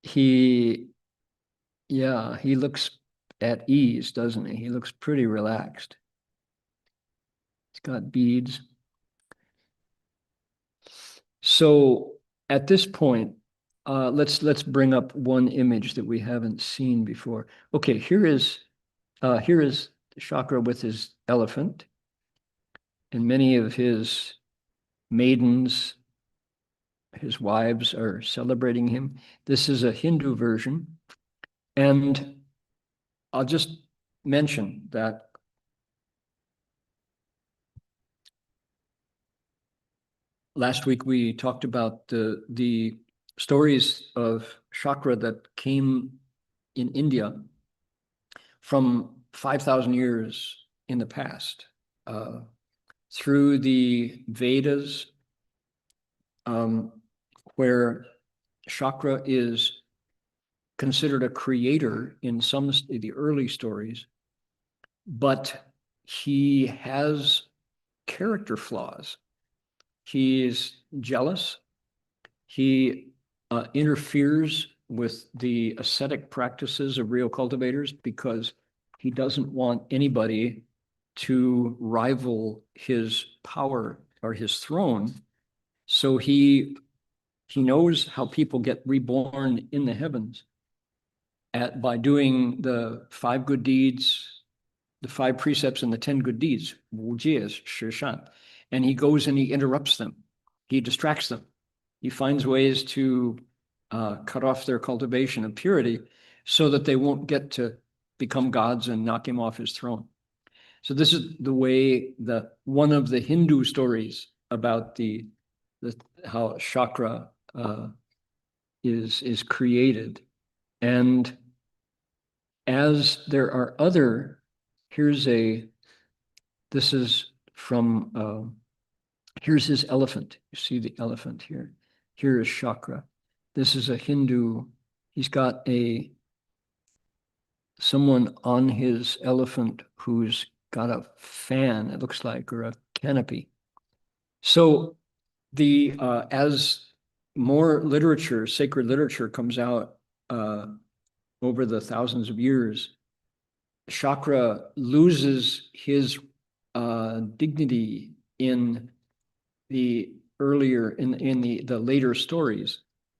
he looks at ease, doesn't he? He looks pretty relaxed. He's got beads. So at this point, let's bring up one image that we haven't seen before. Okay, here is Chakra with his elephant, and many of his maidens, his wives, are celebrating him. This is a Hindu version, and I'll just mention that last week we talked about the stories of Chakra that came in India from 5,000 years in the past, through the Vedas, where Shakra is considered a creator in some of the early stories, but he has character flaws. He's jealous. He interferes with the ascetic practices of real cultivators because he doesn't want anybody to rival his power or his throne. So he knows how people get reborn in the heavens by doing the 5 good deeds, the 5 precepts and the 10 good deeds, 5戒, 十善, and he goes and he interrupts them. He distracts them. He finds ways to cut off their cultivation of purity so that they won't get to become gods and knock him off his throne. So this is the way that one of the Hindu stories about how chakra is created. And as there are other, this is from, here's his elephant. You see the elephant here. Here is chakra. This is a Hindu. He's got someone on his elephant who's got a fan, it looks like, or a canopy. So as more literature, sacred literature comes out over the thousands of years, chakra loses his dignity in the later stories.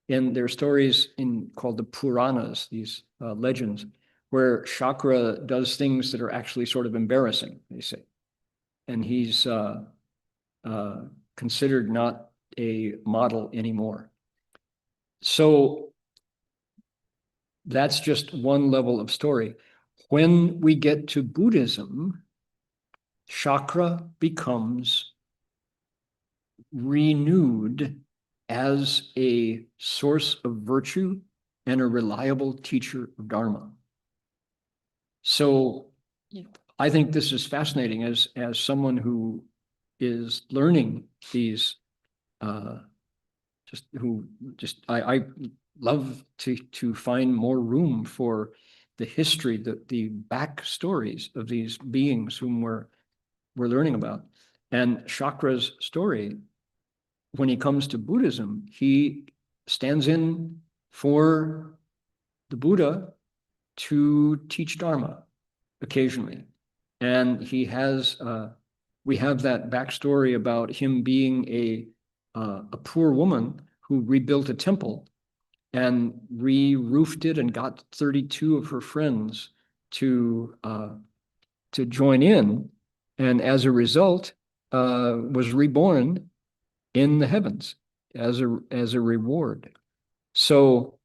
And there are stories called the Puranas, these legends, where chakra does things that are actually sort of embarrassing, they say. And he's considered not a model anymore. So that's just one level of story. When we get to Buddhism, chakra becomes renewed as a source of virtue and a reliable teacher of Dharma. So I think this is fascinating as someone who is learning these, I love to find more room for the history, the back stories of these beings whom we're learning about. And Chakra's story, when he comes to Buddhism, he stands in for the Buddha to teach Dharma occasionally. And he has, we have that backstory about him being a poor woman who rebuilt a temple and re-roofed it and got 32 of her friends to join in. And as a result, was reborn in the heavens as a reward. So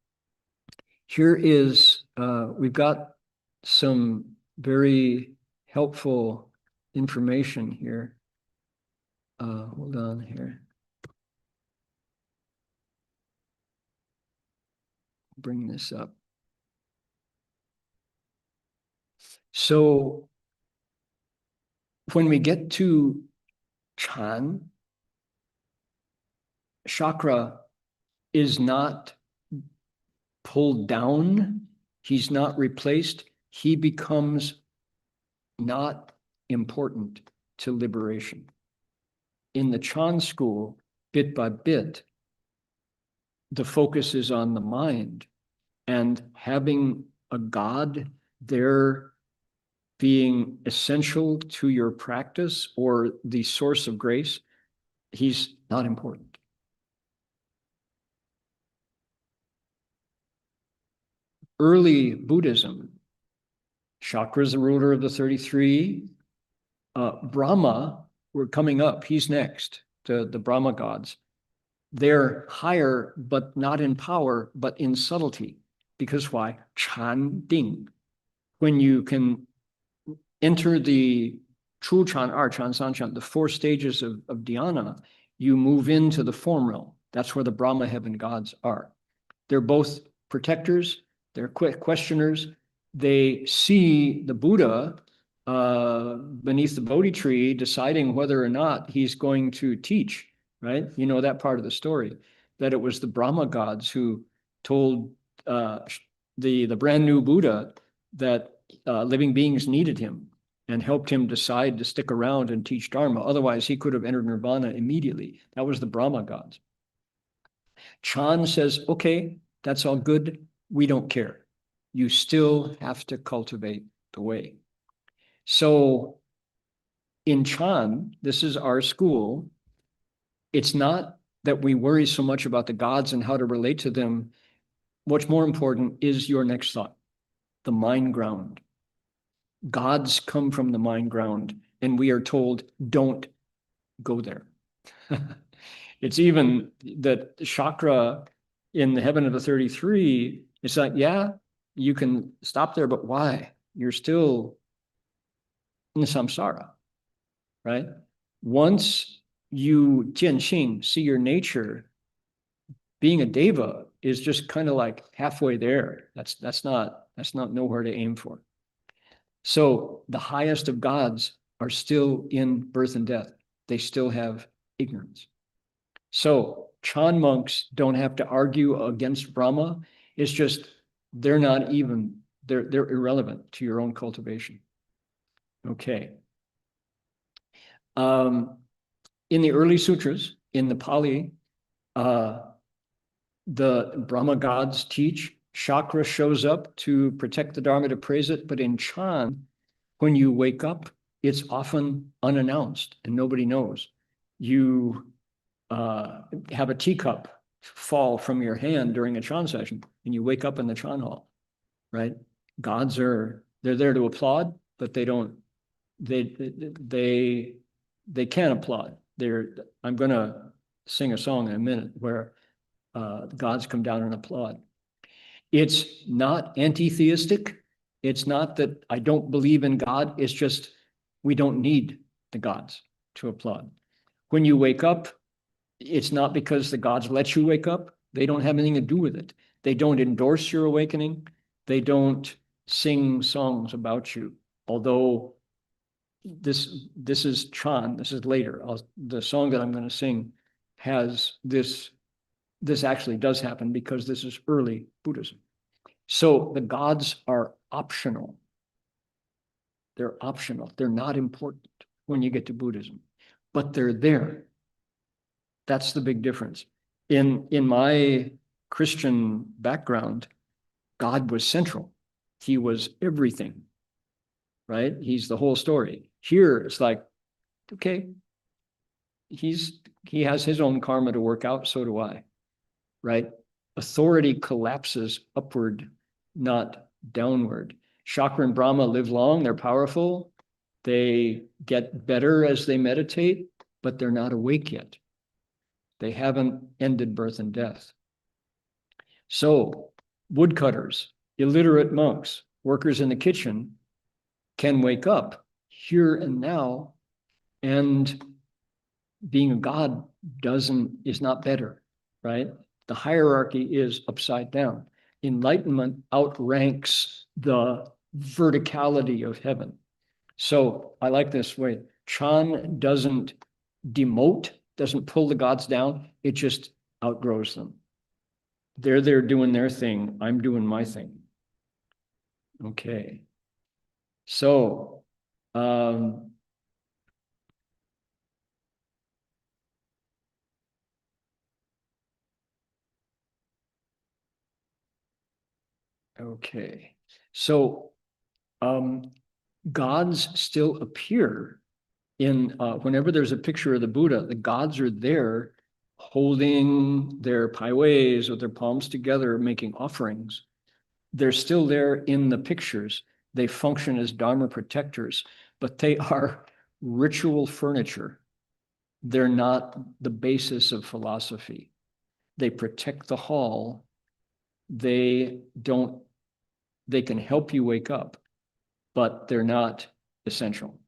here is, we've got some very helpful information here. Hold on here. Bring this up. So when we get to Chan, chakra is not pulled down. He's not replaced. He becomes not important to liberation. In the Chan school, bit by bit, the focus is on the mind, and having a God there being essential to your practice or the source of grace, he's not important. Early Buddhism, chakra is the ruler of the 33. Brahma, we're coming up, he's next, the Brahma gods. They're higher, but not in power, but in subtlety. Because why? Chan Ding. When you can enter the Chu Chan, Ar Chan, San Chan, the 4 stages of dhyana, you move into the form realm. That's where the Brahma heaven gods are. They're both protectors, they're questioners. They see the Buddha beneath the Bodhi tree deciding whether or not he's going to teach, right? You know that part of the story. that it was the Brahma gods who told the brand new Buddha that living beings needed him and helped him decide to stick around and teach Dharma. Otherwise, he could have entered nirvana immediately. That was the Brahma gods. Chan says, okay, that's all good. We don't care. You still have to cultivate the way. So in Chan, this is our school. It's not that we worry so much about the gods and how to relate to them. What's more important is your next thought, the mind ground. Gods come from the mind ground, and we are told, don't go there. It's even that chakra in the heaven of the 33, it's like, yeah, you can stop there, but why? You're still in the samsara, right? Once you jianxing, see your nature, being a deva is just kind of like halfway there. That's not nowhere to aim for. So the highest of gods are still in birth and death. They still have ignorance. So Chan monks don't have to argue against Brahma. It's just they're not even, they're irrelevant to your own cultivation. Okay. In the early sutras, in the Pali, the Brahma gods teach, chakra shows up to protect the Dharma, to praise it, but in Chan, when you wake up, it's often unannounced and nobody knows. You have a teacup fall from your hand during a Chan session and you wake up in the Chan hall, right? Gods they're there to applaud, but they can't applaud. I'm going to sing a song in a minute where the gods come down and applaud. It's not anti-theistic. It's not that I don't believe in God. It's just we don't need the gods to applaud. When you wake up, it's not because the gods let you wake up. They don't have anything to do with it. They don't endorse your awakening. They don't sing songs about you. Although this is Chan, this is later. The song that I'm going to sing has this actually does happen because this is early Buddhism. So the gods are optional. They're optional. They're not important when you get to Buddhism, but they're there. That's the big difference. In my Christian background, God was central. He was everything, right? He's the whole story. Here, it's like, okay, he has his own karma to work out, so do I, right? Authority collapses upward, not downward. Chakra and Brahma live long, they're powerful, they get better as they meditate, but they're not awake yet. They haven't ended birth and death. So woodcutters, illiterate monks, workers in the kitchen can wake up here and now, and being a god is not better, right? The hierarchy is upside down. Enlightenment outranks the verticality of heaven. So I like this way. Chan doesn't demote, doesn't pull the gods down. It just outgrows them. They're doing their thing. I'm doing my thing. Okay. So, okay. So, gods still appear in whenever there's a picture of the Buddha. The gods are there holding their paiways with their palms together, making offerings. They're still there in the pictures. They function as Dharma protectors, but they are ritual furniture. They're not the basis of philosophy. They protect the hall. They can help you wake up, but they're not essential.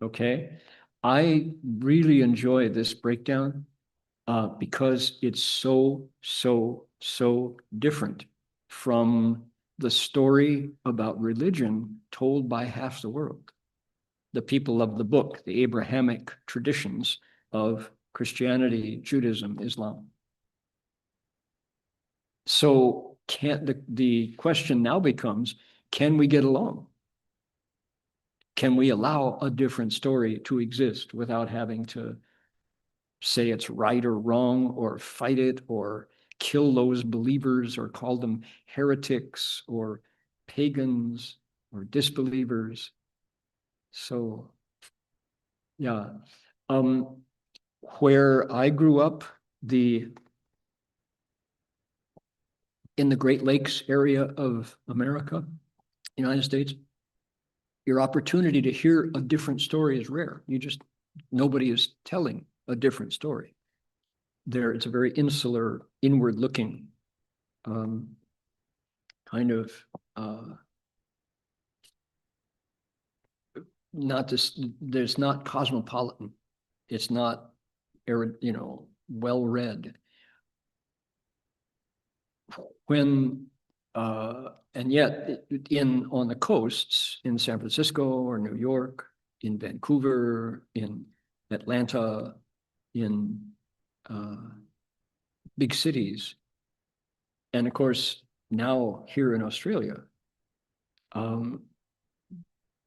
Okay? I really enjoy this breakdown because it's so different from the story about religion told by half the world. The people of the book, the Abrahamic traditions of Christianity, Judaism, Islam. So the question now becomes, can we get along? Can we allow a different story to exist without having to say it's right or wrong, or fight it, or kill those believers, or call them heretics or pagans or disbelievers? So, yeah. Where I grew up, in the Great Lakes area of America, United States, your opportunity to hear a different story is rare. Nobody is telling a different story. It's a very insular, inward-looking kind of there's not cosmopolitan. It's not, well-read. And yet on the coasts, in San Francisco or New York, in Vancouver, in Atlanta, in big cities, and of course now here in Australia,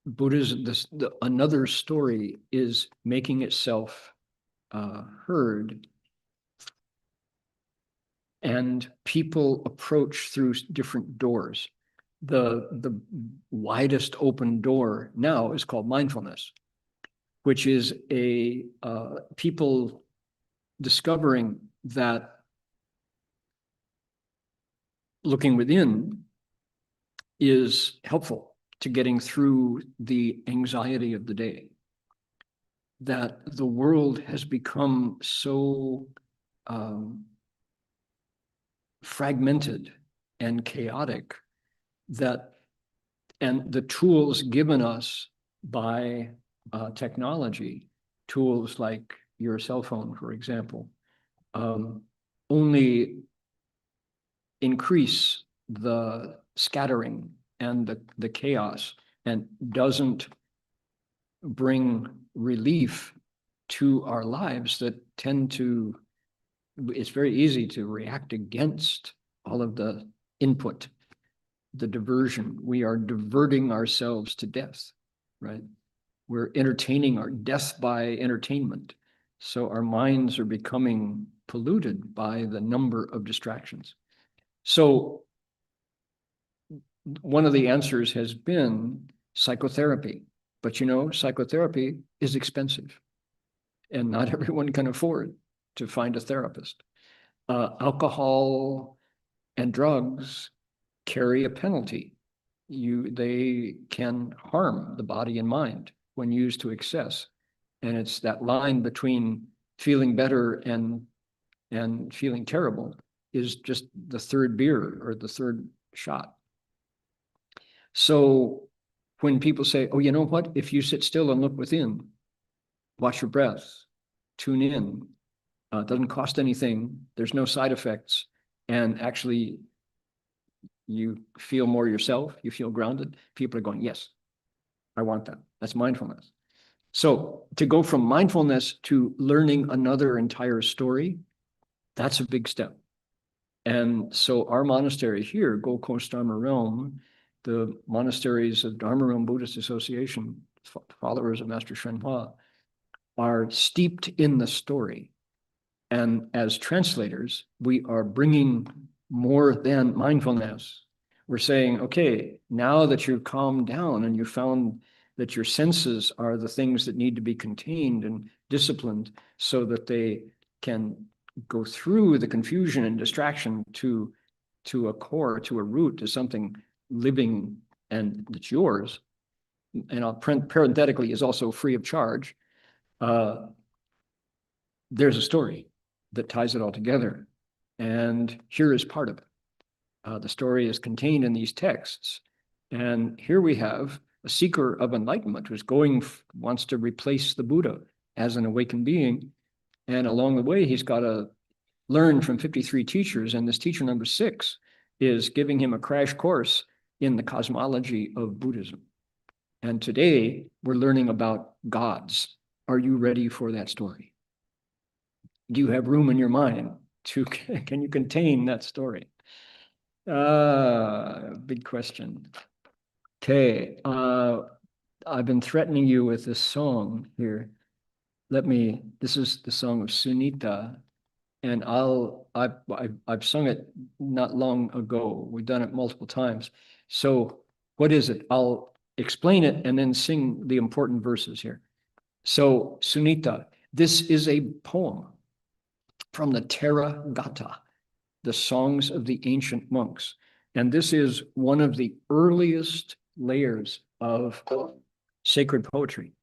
Buddhism, another story is making itself heard, and people approach through different doors. The widest open door now is called mindfulness, which is people discovering that looking within is helpful to getting through the anxiety of the day. That the world has become so fragmented and chaotic and the tools given us by technology, tools like your cell phone, for example, only increase the scattering and the chaos, and doesn't bring relief to our lives that it's very easy to react against all of the input, the diversion. We are diverting ourselves to death, right? We're entertaining our death by entertainment. So our minds are becoming polluted by the number of distractions. So one of the answers has been psychotherapy. But psychotherapy is expensive, and not everyone can afford to find a therapist. Alcohol and drugs carry a penalty. They can harm the body and mind when used to excess. And it's that line between feeling better and feeling terrible is just the third beer or the third shot. So when people say, oh, you know what? If you sit still and look within, watch your breath, tune in, it doesn't cost anything, there's no side effects, and actually you feel more yourself, you feel grounded, people are going, yes, I want that. That's mindfulness. So to go from mindfulness to learning another entire story, that's a big step. And so our monastery here, Gold Coast Dharma Realm, the monasteries of Dharma Realm Buddhist Association, followers of Master Shen Hua, are steeped in the story. And as translators, we are bringing more than mindfulness. We're saying, okay, now that you've calmed down and you found that your senses are the things that need to be contained and disciplined so that they can go through the confusion and distraction to a core, to a root, to something living and that's yours, and parenthetically is also free of charge. There's a story that ties it all together. And here is part of it. The story is contained in these texts. And here we have a seeker of enlightenment who's wants to replace the Buddha as an awakened being. And along the way, he's got to learn from 53 teachers. And this teacher number 6 is giving him a crash course in the cosmology of Buddhism. And today we're learning about gods. Are you ready for that story? Do you have room in your mind can you contain that story? Big question. Okay, I've been threatening you with this song here. This is the song of Sunita, and I've sung it not long ago. We've done it multiple times. So what is it? I'll explain it and then sing the important verses here. So Sunita, this is a poem from the Therigatha, the songs of the ancient monks. And this is one of the earliest layers of sacred poetry.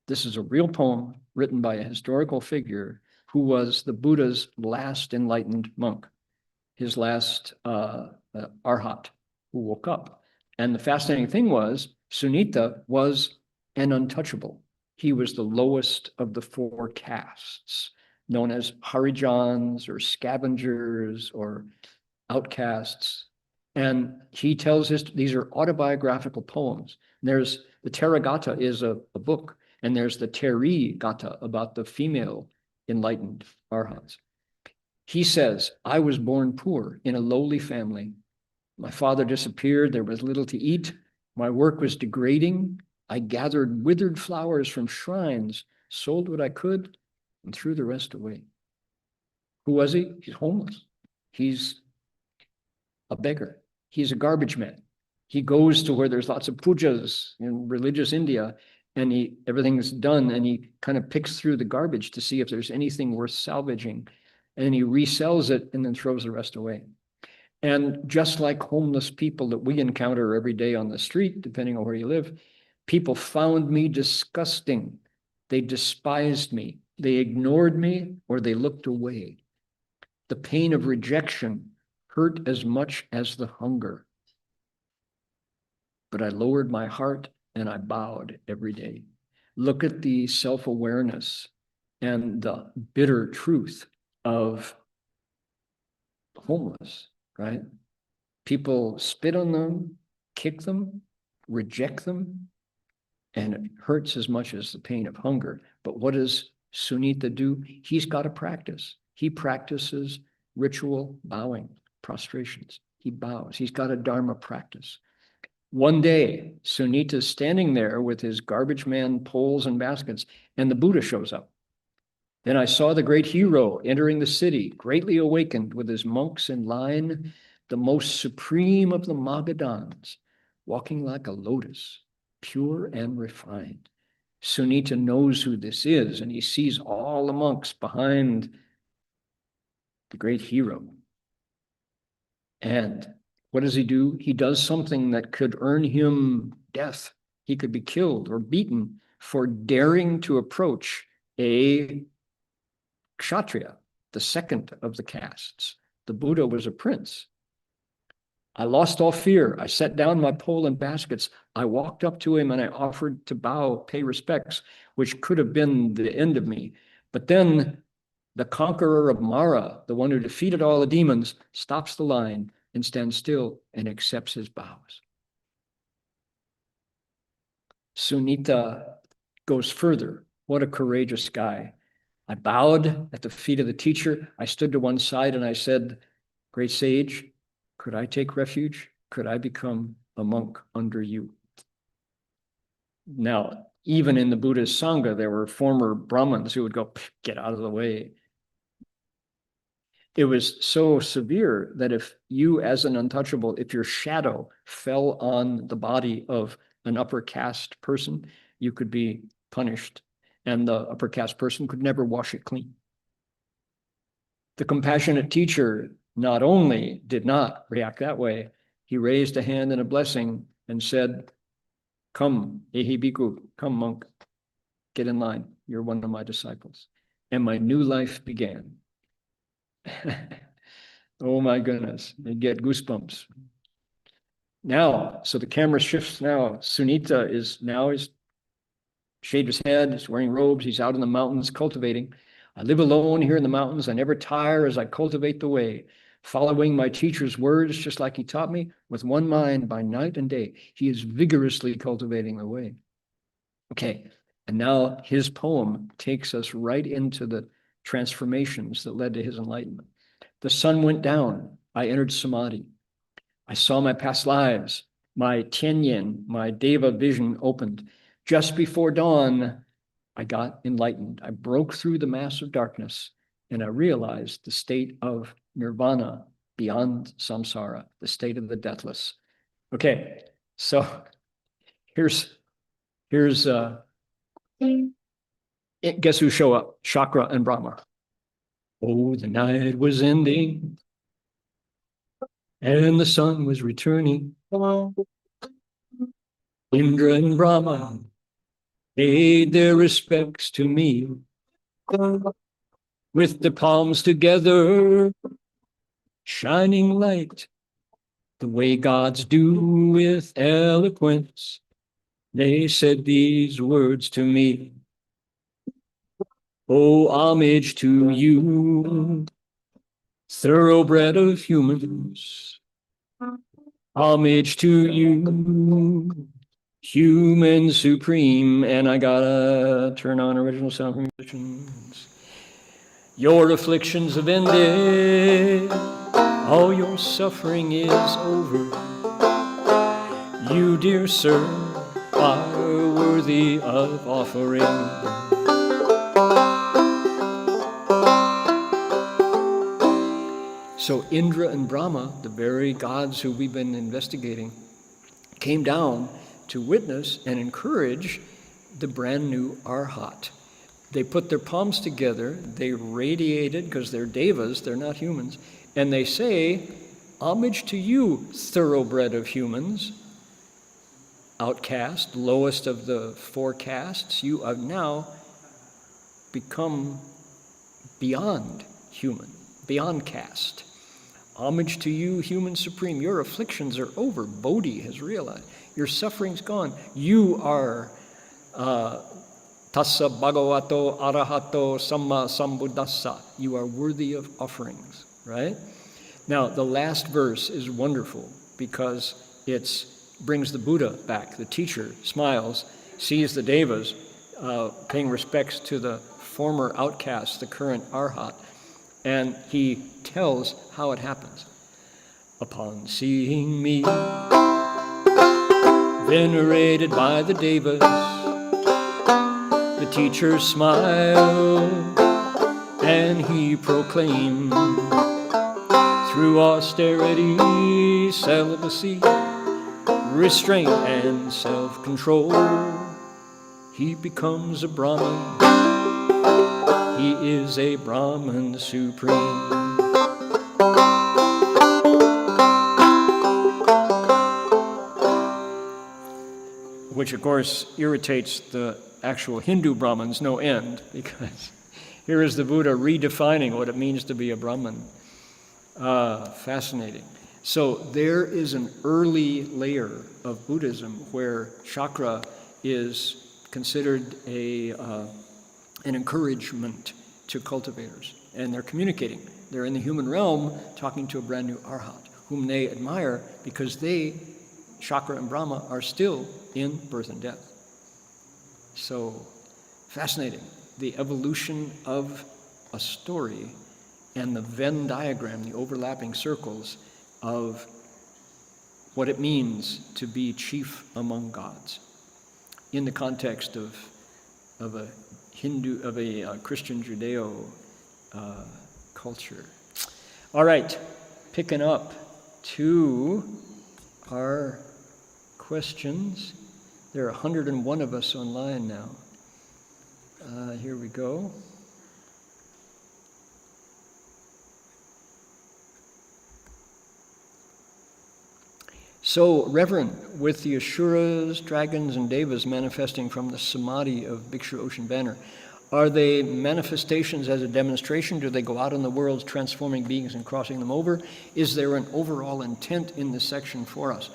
This is a real poem written by a historical figure who was the Buddha's last enlightened monk, his last arhat who woke up. And the fascinating thing was, Sunita was an untouchable. He was the lowest of the four castes, known as Harijans or scavengers or outcasts. And he tells these are autobiographical poems. And there's the Therigatha is a book, and there's the Therigatha about the female enlightened arhats. He says, I was born poor in a lowly family. My father disappeared. There was little to eat. My work was degrading. I gathered withered flowers from shrines, sold what I could, and threw the rest away. Who was he? He's homeless. He's a beggar. He's a garbage man. He goes to where there's lots of pujas in religious India, and everything's done, and he kind of picks through the garbage to see if there's anything worth salvaging, and he resells it and then throws the rest away. And just like homeless people that we encounter every day on the street, depending on where you live, people found me disgusting. They despised me. They ignored me, or they looked away. The pain of rejection hurt as much as the hunger. But I lowered my heart and I bowed every day. Look at the self-awareness and the bitter truth of homeless, right? People spit on them, kick them, reject them, and it hurts as much as the pain of hunger. But what does Sunita do? He's got to practice. He practices ritual bowing, prostrations. He bows. He's got a Dharma practice. One day, Sunita's standing there with his garbage man poles and baskets, and the Buddha shows up. Then I saw the great hero entering the city, greatly awakened with his monks in line, the most supreme of the Magadhans, walking like a lotus, pure and refined. Sunita knows who this is, and he sees all the monks behind the great hero. And what does he do? He does something that could earn him death. He could be killed or beaten for daring to approach a kshatriya, the second of the castes. The Buddha was a prince. I lost all fear. I set down my pole and baskets. I walked up to him and I offered to bow, pay respects, which could have been the end of me. But then the conqueror of Mara, the one who defeated all the demons, stops the line and stands still and accepts his bows. Sunita goes further. What a courageous guy. I bowed at the feet of the teacher. I stood to one side and I said, great sage, could I take refuge? Could I become a monk under you? Now, even in the Buddhist Sangha, there were former Brahmins who would go, get out of the way. It was so severe that if you, as an untouchable, if your shadow fell on the body of an upper caste person, you could be punished, and the upper caste person could never wash it clean. The compassionate teacher not only did not react that way, he raised a hand in a blessing and said, come, Ehi Bhikkhu, come monk, get in line. You're one of my disciples. And my new life began. Oh my goodness, you get goosebumps. Now, so the camera shifts now. Sunita is shaved his head, he's wearing robes, he's out in the mountains cultivating. I live alone here in the mountains. I never tire as I cultivate the way, following my teacher's words, just like he taught me, with one mind by night and day. He is vigorously cultivating the way. Okay, and now his poem takes us right into the transformations that led to his enlightenment. The sun went down. I entered samadhi. I saw my past lives, my Tianyin, my Deva vision opened. Just before dawn, I got enlightened. I broke through the mass of darkness and I realized the state of nirvana beyond samsara, the state of the deathless. Okay, so here's guess who show up? Chakra and Brahma. Oh, the night was ending and the sun was returning. Indra and Brahma paid their respects to me with the palms together, shining light the way gods do with eloquence. They said these words to me. Oh, homage to you, thoroughbred of humans. Homage to you, human supreme. And I gotta turn on original sound from musicians. Your afflictions have ended. All your suffering is over. You, dear sir, are worthy of offering. So Indra and Brahma, the very gods who we've been investigating, came down to witness and encourage the brand new Arhat. They put their palms together, they radiated, because they're devas, they're not humans, and they say, homage to you, thoroughbred of humans, outcast, lowest of the four castes, you have now become beyond human, beyond caste. Homage to you, human supreme. Your afflictions are over. Bodhi has realized. Your suffering's gone. You are Tassa Bhagavato Arahato Samma Sambuddhassa. You are worthy of offerings, right? Now, the last verse is wonderful because it brings the Buddha back. The teacher smiles, sees the devas paying respects to the former outcast, the current Arhat, and he tells how it happens. Upon seeing me, venerated by the devas, the teacher smiled and he proclaimed, through austerity, celibacy, restraint and self-control, he becomes a Brahman. He is a Brahman supreme. Which, of course, irritates the actual Hindu Brahmins no end, because here is the Buddha redefining what it means to be a Brahman. Fascinating. So there is an early layer of Buddhism where chakra is considered an encouragement to cultivators, and they're communicating. They're in the human realm talking to a brand new Arhat, whom they admire because they, Chakra and Brahma, are still in birth and death. So fascinating, the evolution of a story and the Venn diagram, the overlapping circles of what it means to be chief among gods in the context of a Hindu, of a Christian Judeo culture. All right, picking up to our questions. There are 101 of us online now. Here we go. So, Reverend, with the Asuras, dragons, and devas manifesting from the samadhi of Bhikshu Ocean Banner, are they manifestations as a demonstration? Do they go out in the world transforming beings and crossing them over? Is there an overall intent in this section for us?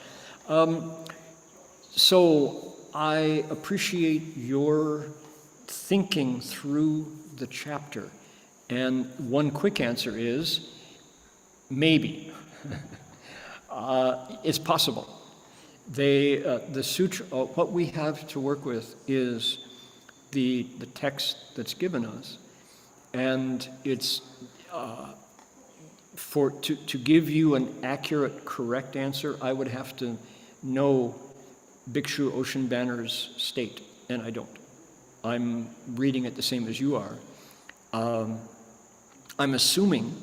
So I appreciate your thinking through the chapter. And one quick answer is maybe. It's possible. The sutra, what we have to work with is the text that's given us, and it's to give you an accurate, correct answer, I would have to know Bhikshu Ocean Banner's state, and I don't. I'm reading it the same as you are. I'm assuming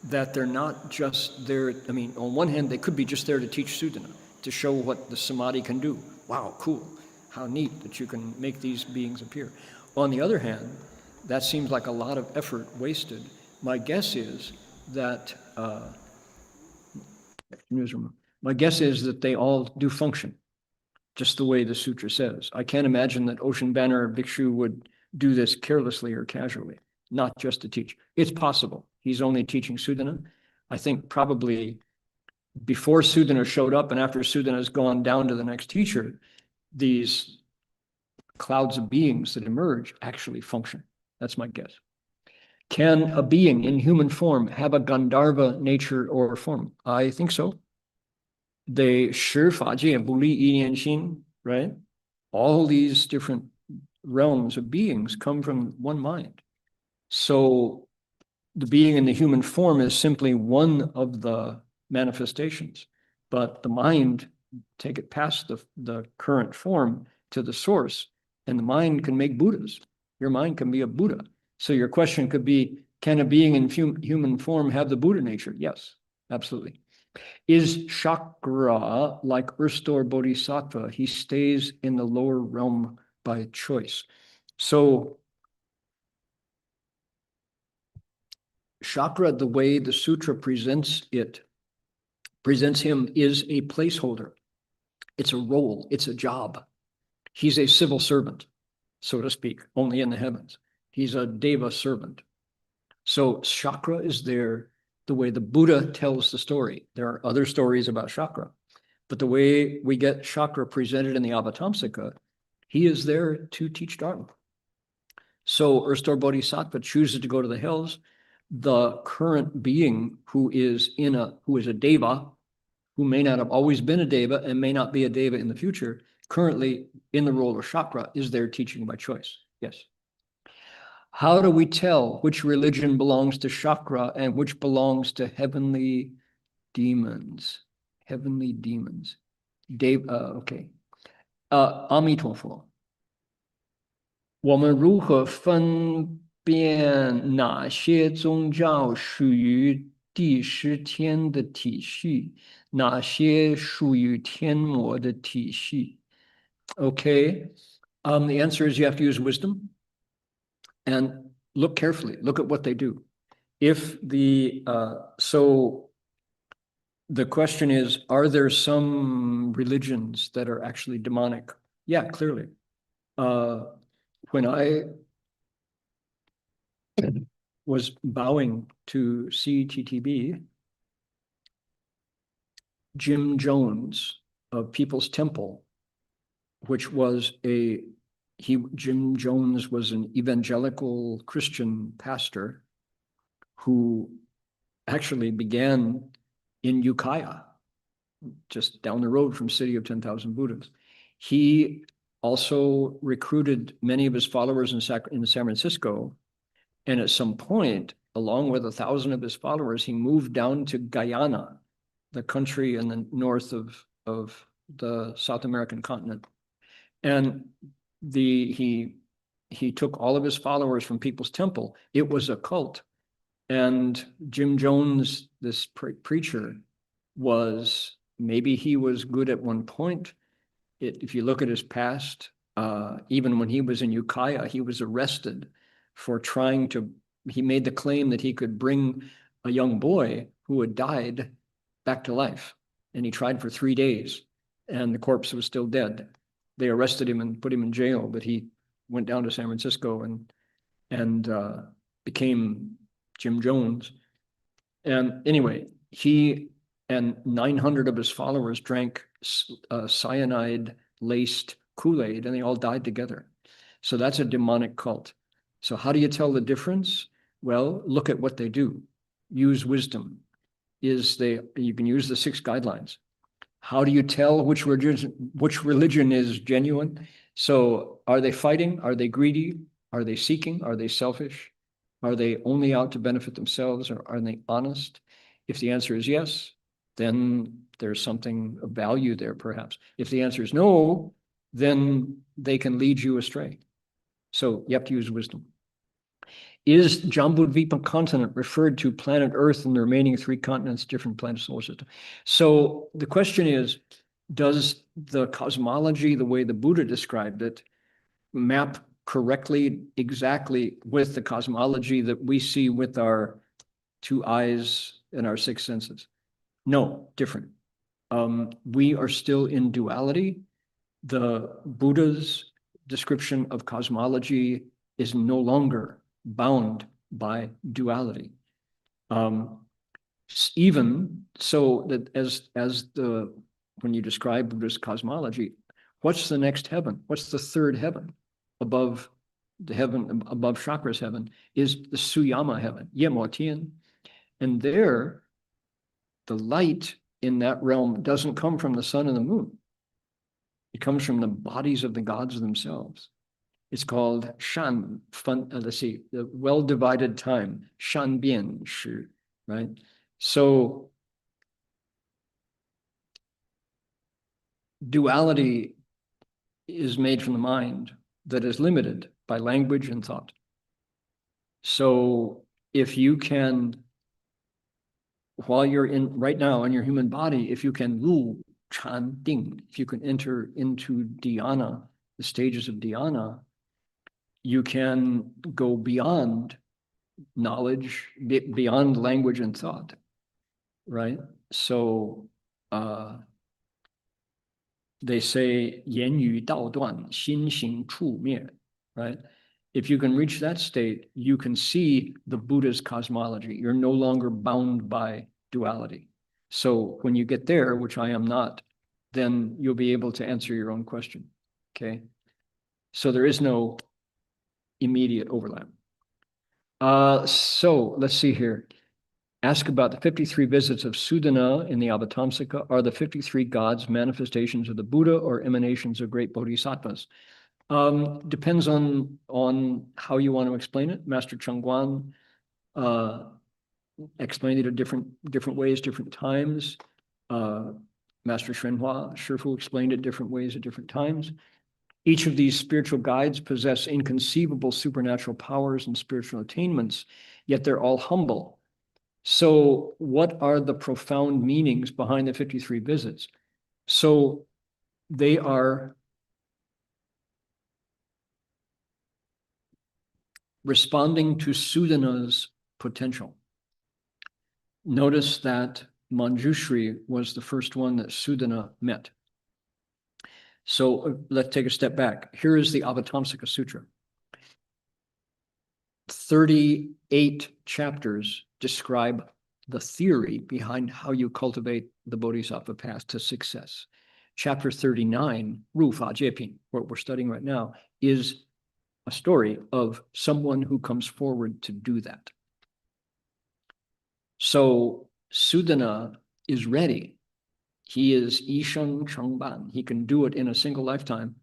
that they're not just there, I mean, on one hand, they could be just there to teach Sudana, to show what the samadhi can do. Wow, cool. How neat that you can make these beings appear. On the other hand, that seems like a lot of effort wasted. My guess is that they all do function, just the way the sutra says. I can't imagine that Ocean Banner Bhikshu would do this carelessly or casually, not just to teach. It's possible. He's only teaching Sudana. I think probably before Sudana showed up and after Sudana has gone down to the next teacher, these clouds of beings that emerge actually function. That's my guess. Can a being in human form have a Gandharva nature or form? I think so. They right? All these different realms of beings come from one mind. So the being in the human form is simply one of the manifestations, but the mind, take it past the current form to the source, and the mind can make Buddhas. Your mind can be a Buddha. So your question could be, can a being in human form have the Buddha nature? Yes, absolutely. Is chakra like Erstor Bodhisattva? He stays in the lower realm by choice. So chakra, the way the sutra presents him, is a placeholder. It's a role, it's a job. He's a civil servant, so to speak, only in the heavens. He's a deva servant. So chakra is there the way the Buddha tells the story. There are other stories about chakra, but the way we get chakra presented in the Avatamsaka, he is there to teach Dharma. So Erstor Bodhisattva chooses to go to the hills. The current being who is a deva, who may not have always been a deva and may not be a deva in the future, currently in the role of chakra, is there teaching by choice. Yes. How do we tell which religion belongs to chakra and which belongs to heavenly demons? Heavenly demons. Okay. 阿弥陀佛。我们如何分辨哪些宗教属于第十天的体系，哪些属于天魔的体系？ Okay. The answer is you have to use wisdom and look carefully. Look at what they do. So the question is, are there some religions that are actually demonic? Yeah, clearly. When I was bowing to CTTB, Jim Jones of People's Temple, which was Jim Jones was an evangelical Christian pastor who actually began in Ukiah, just down the road from City of 10,000 Buddhas. He also recruited many of his followers in San Francisco, and at some point, along with 1,000 of his followers, he moved down to Guyana, the country in the north of the South American continent. And he took all of his followers from People's Temple. It was a cult. And Jim Jones, this preacher, maybe he was good at one point. If you look at his past, even when he was in Ukiah, he was arrested for he made the claim that he could bring a young boy who had died back to life. And he tried for 3 days, and the corpse was still dead. They arrested him and put him in jail, but he went down to San Francisco and became Jim Jones. And anyway, he and 900 of his followers drank cyanide-laced Kool-Aid, and they all died together. So that's a demonic cult. So how do you tell the difference? Well, look at what they do. Use wisdom. You can use the 6 guidelines. How do you tell which religion is genuine? So are they fighting? Are they greedy? Are they seeking? Are they selfish? Are they only out to benefit themselves, or are they honest? If the answer is yes, then there's something of value there, perhaps. If the answer is no, then they can lead you astray. So you have to use wisdom. Is Jambudvipa continent referred to planet Earth and the remaining 3 continents, different planet solar system? So the question is, does the cosmology, the way the Buddha described it, map correctly, exactly with the cosmology that we see with our 2 eyes and our 6 senses? No, different. We are still in duality. The Buddha's description of cosmology is no longer bound by duality. Even so that when you describe Buddhist cosmology, what's the next heaven? What's the 3rd heaven above the heaven, above Chakra's heaven, is the Suyama heaven, Yemotian. And there, the light in that realm doesn't come from the sun and the moon. It comes from the bodies of the gods themselves. It's called Shan, the well-divided time, Shan Bian Shi, right? So duality is made from the mind that is limited by language and thought. So if you can, while you're right now in your human body, if you can Wu Chan Ding, if you can enter into dhyana, the stages of dhyana, you can go beyond knowledge, beyond language and thought, right? So they say 言语道断，心行处灭, right? If you can reach that state, you can see the Buddha's cosmology. You're no longer bound by duality. So when you get there, which I am not, then you'll be able to answer your own question, okay? So there is no immediate overlap. So let's see here. Ask about the 53 visits of Sudana in the Avatamsaka. Are the 53 gods manifestations of the Buddha or emanations of great bodhisattvas? Depends on how you want to explain it. Master Changguan explained it in different ways, different times. Master Shenhua, Shifu explained it different ways at different times. Each of these spiritual guides possess inconceivable supernatural powers and spiritual attainments, yet they're all humble. So what are the profound meanings behind the 53 visits? So they are responding to Sudana's potential. Notice that Manjushri was the first one that Sudana met. So let's take a step back. Here is the Avatamsaka Sutra. 38 chapters describe the theory behind how you cultivate the bodhisattva path to success. Chapter 39, Ru Fa Jieping, what we're studying right now, is a story of someone who comes forward to do that. So Sudana is ready. He is Yisheng Chengban. He can do it in a single lifetime.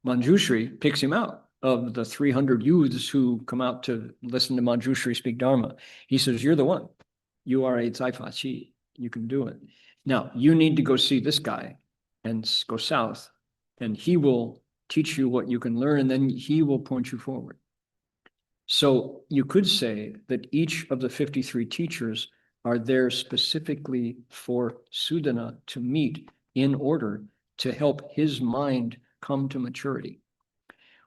Manjushri picks him out of the 300 youths who come out to listen to Manjushri speak Dharma. He says, you're the one. You are a Zaifa Qi. You can do it. Now, you need to go see this guy and go south, and he will teach you what you can learn, and then he will point you forward. So you could say that each of the 53 teachers are there specifically for Sudana to meet in order to help his mind come to maturity.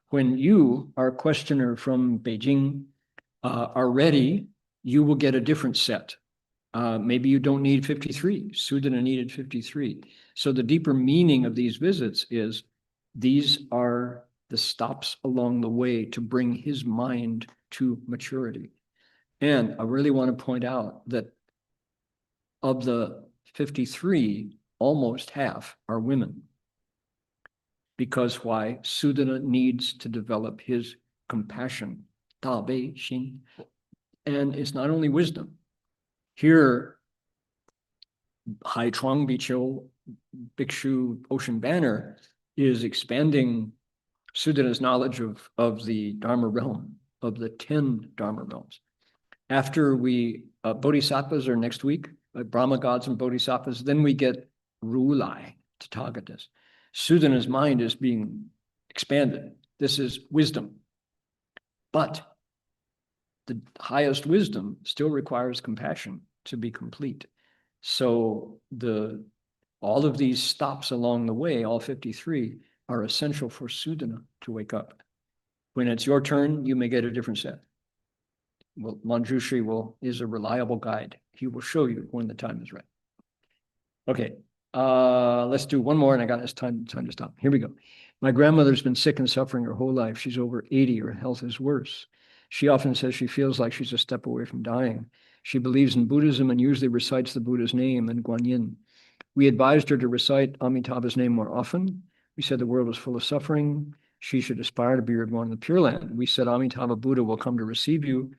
When you, our questioner from Beijing, are ready, you will get a different set. Maybe you don't need 53. Sudana needed 53. So the deeper meaning of these visits is these are the stops along the way to bring his mind to maturity. And I really want to point out that of the 53, almost half are women. Because why? Sudana needs to develop his compassion, Da Bei Xin. And it's not only wisdom. Here, Hai Chuang Bhikshu Ocean Banner is expanding Sudana's knowledge of the Dharma realm, of the 10 Dharma realms. After bodhisattvas are next week, Brahma gods and bodhisattvas. Then we get Rulai, Tathagatas. Sudana's mind is being expanded. This is wisdom. But the highest wisdom still requires compassion to be complete. So all of these stops along the way, all 53, are essential for Sudana to wake up. When it's your turn, you may get a different set. Well, Manjushri is a reliable guide. He will show you when the time is right. Okay, let's do one more, and I got this time to stop. Here we go. My grandmother's been sick and suffering her whole life. She's over 80. Her health is worse. She often says she feels like she's a step away from dying. She believes in Buddhism and usually recites the Buddha's name and Guanyin. We advised her to recite Amitabha's name more often. We said the world was full of suffering. She should aspire to be reborn in the Pure Land. We said Amitabha Buddha will come to receive you.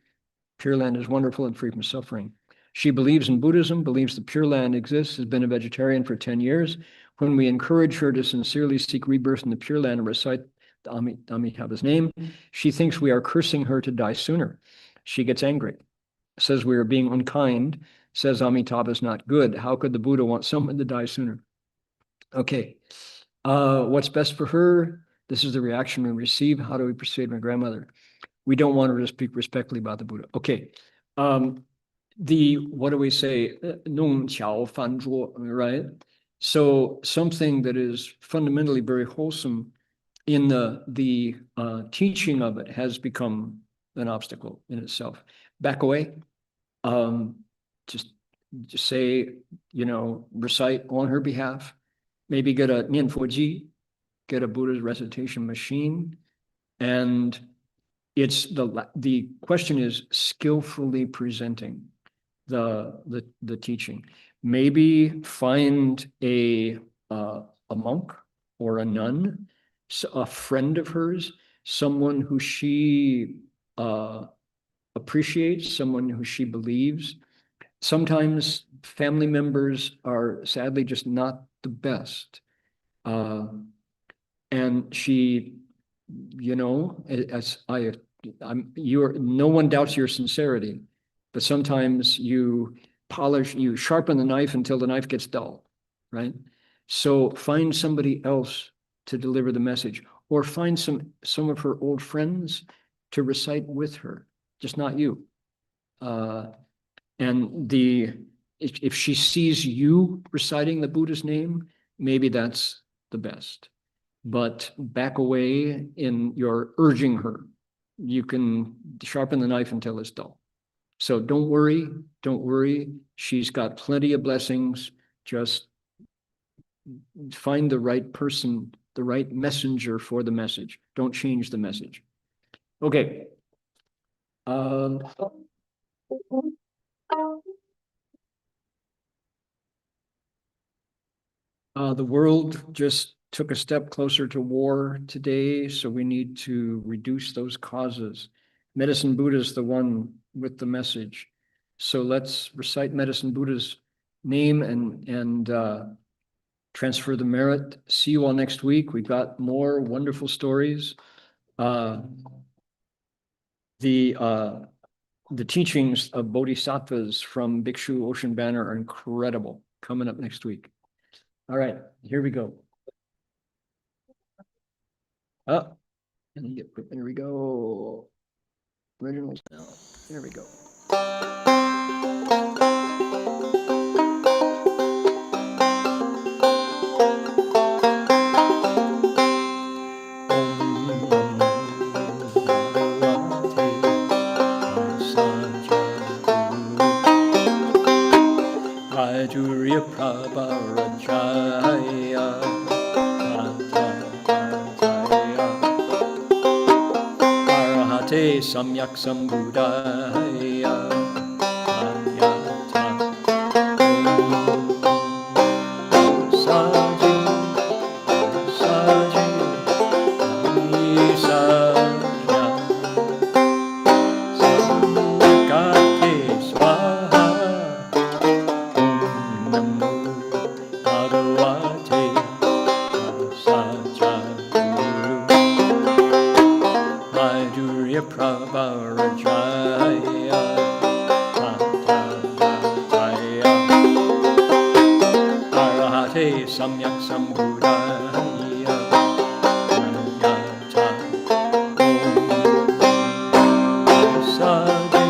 Pure Land is wonderful and free from suffering. She believes in Buddhism, believes the Pure Land exists, has been a vegetarian for 10 years. When we encourage her to sincerely seek rebirth in the Pure Land and recite Amitabha's name, she thinks we are cursing her to die sooner. She gets angry, says we are being unkind, says Amitabha is not good. How could the Buddha want someone to die sooner? Okay, what's best for her? This is the reaction we receive. How do we persuade my grandmother? We don't want her to speak respectfully about the Buddha. Okay, what do we say? Nong qiao fan zhuo, right? So something that is fundamentally very wholesome in the teaching of it has become an obstacle in itself. Back away. Just say, recite on her behalf. Maybe get a Nianfuji, get a Buddha's recitation machine, and it's the question is skillfully presenting the teaching. Maybe find a monk or a nun, a friend of hers, someone who she appreciates, someone who she believes. Sometimes family members are sadly just not the best. And she, no one doubts your sincerity, but sometimes you sharpen the knife until the knife gets dull, right? So find somebody else to deliver the message, or find some of her old friends to recite with her, just not you. And if she sees you reciting the Buddha's name, maybe that's the best. But back away in your urging her. You can sharpen the knife until it's dull. So don't worry. She's got plenty of blessings. Just find the right person, the right messenger for the message. Don't change the message. Okay. The world just took a step closer to war today, so we need to reduce those causes. Medicine Buddha is the one with the message. So let's recite Medicine Buddha's name and transfer the merit. See you all next week. We've got more wonderful stories. The teachings of bodhisattvas from Bhikshu Ocean Banner are incredible. Coming up next week. All right, here we go. Oh, here we go. Original sound. There we go. Samyak Sambuddhaya. Pravarajaya. Samyak Sambuddhaya Yata Om Saji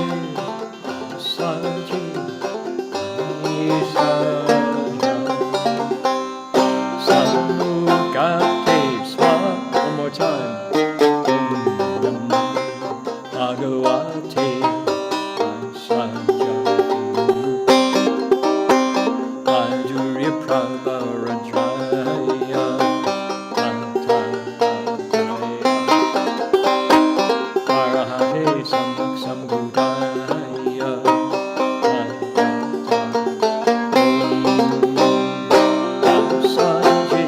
Saji Saja Samukate Swa. One more time. Om Bhagavate Saja Madhurya Prabharadraya Arahate Samyak Sambuddhaya Saji Saji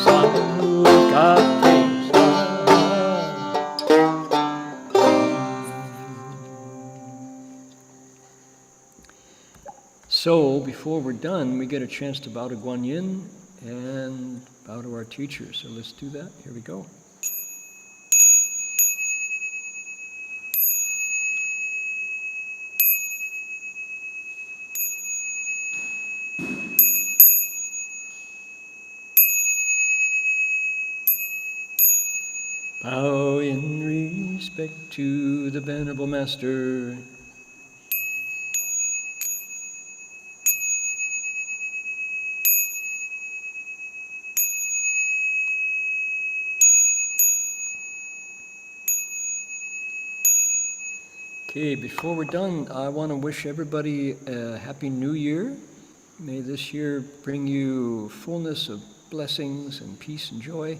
Samukate So, before we're done, we get a chance to bow to Guan Yin and bow to our teacher. So let's do that. Here we go. Bow in respect to the Venerable Master. Okay, before we're done, I want to wish everybody a Happy New Year. May this year bring you fullness of blessings and peace and joy.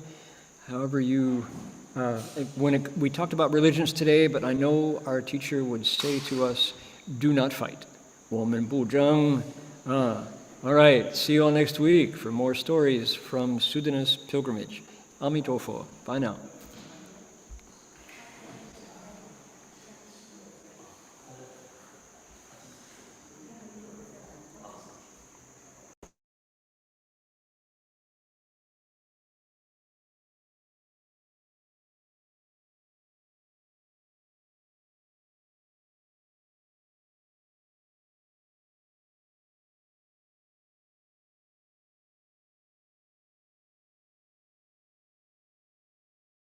However you, we talked about religions today, but I know our teacher would say to us, do not fight. 我们不争. All right, see you all next week for more stories from Sudana's pilgrimage. Amitofo. Bye now.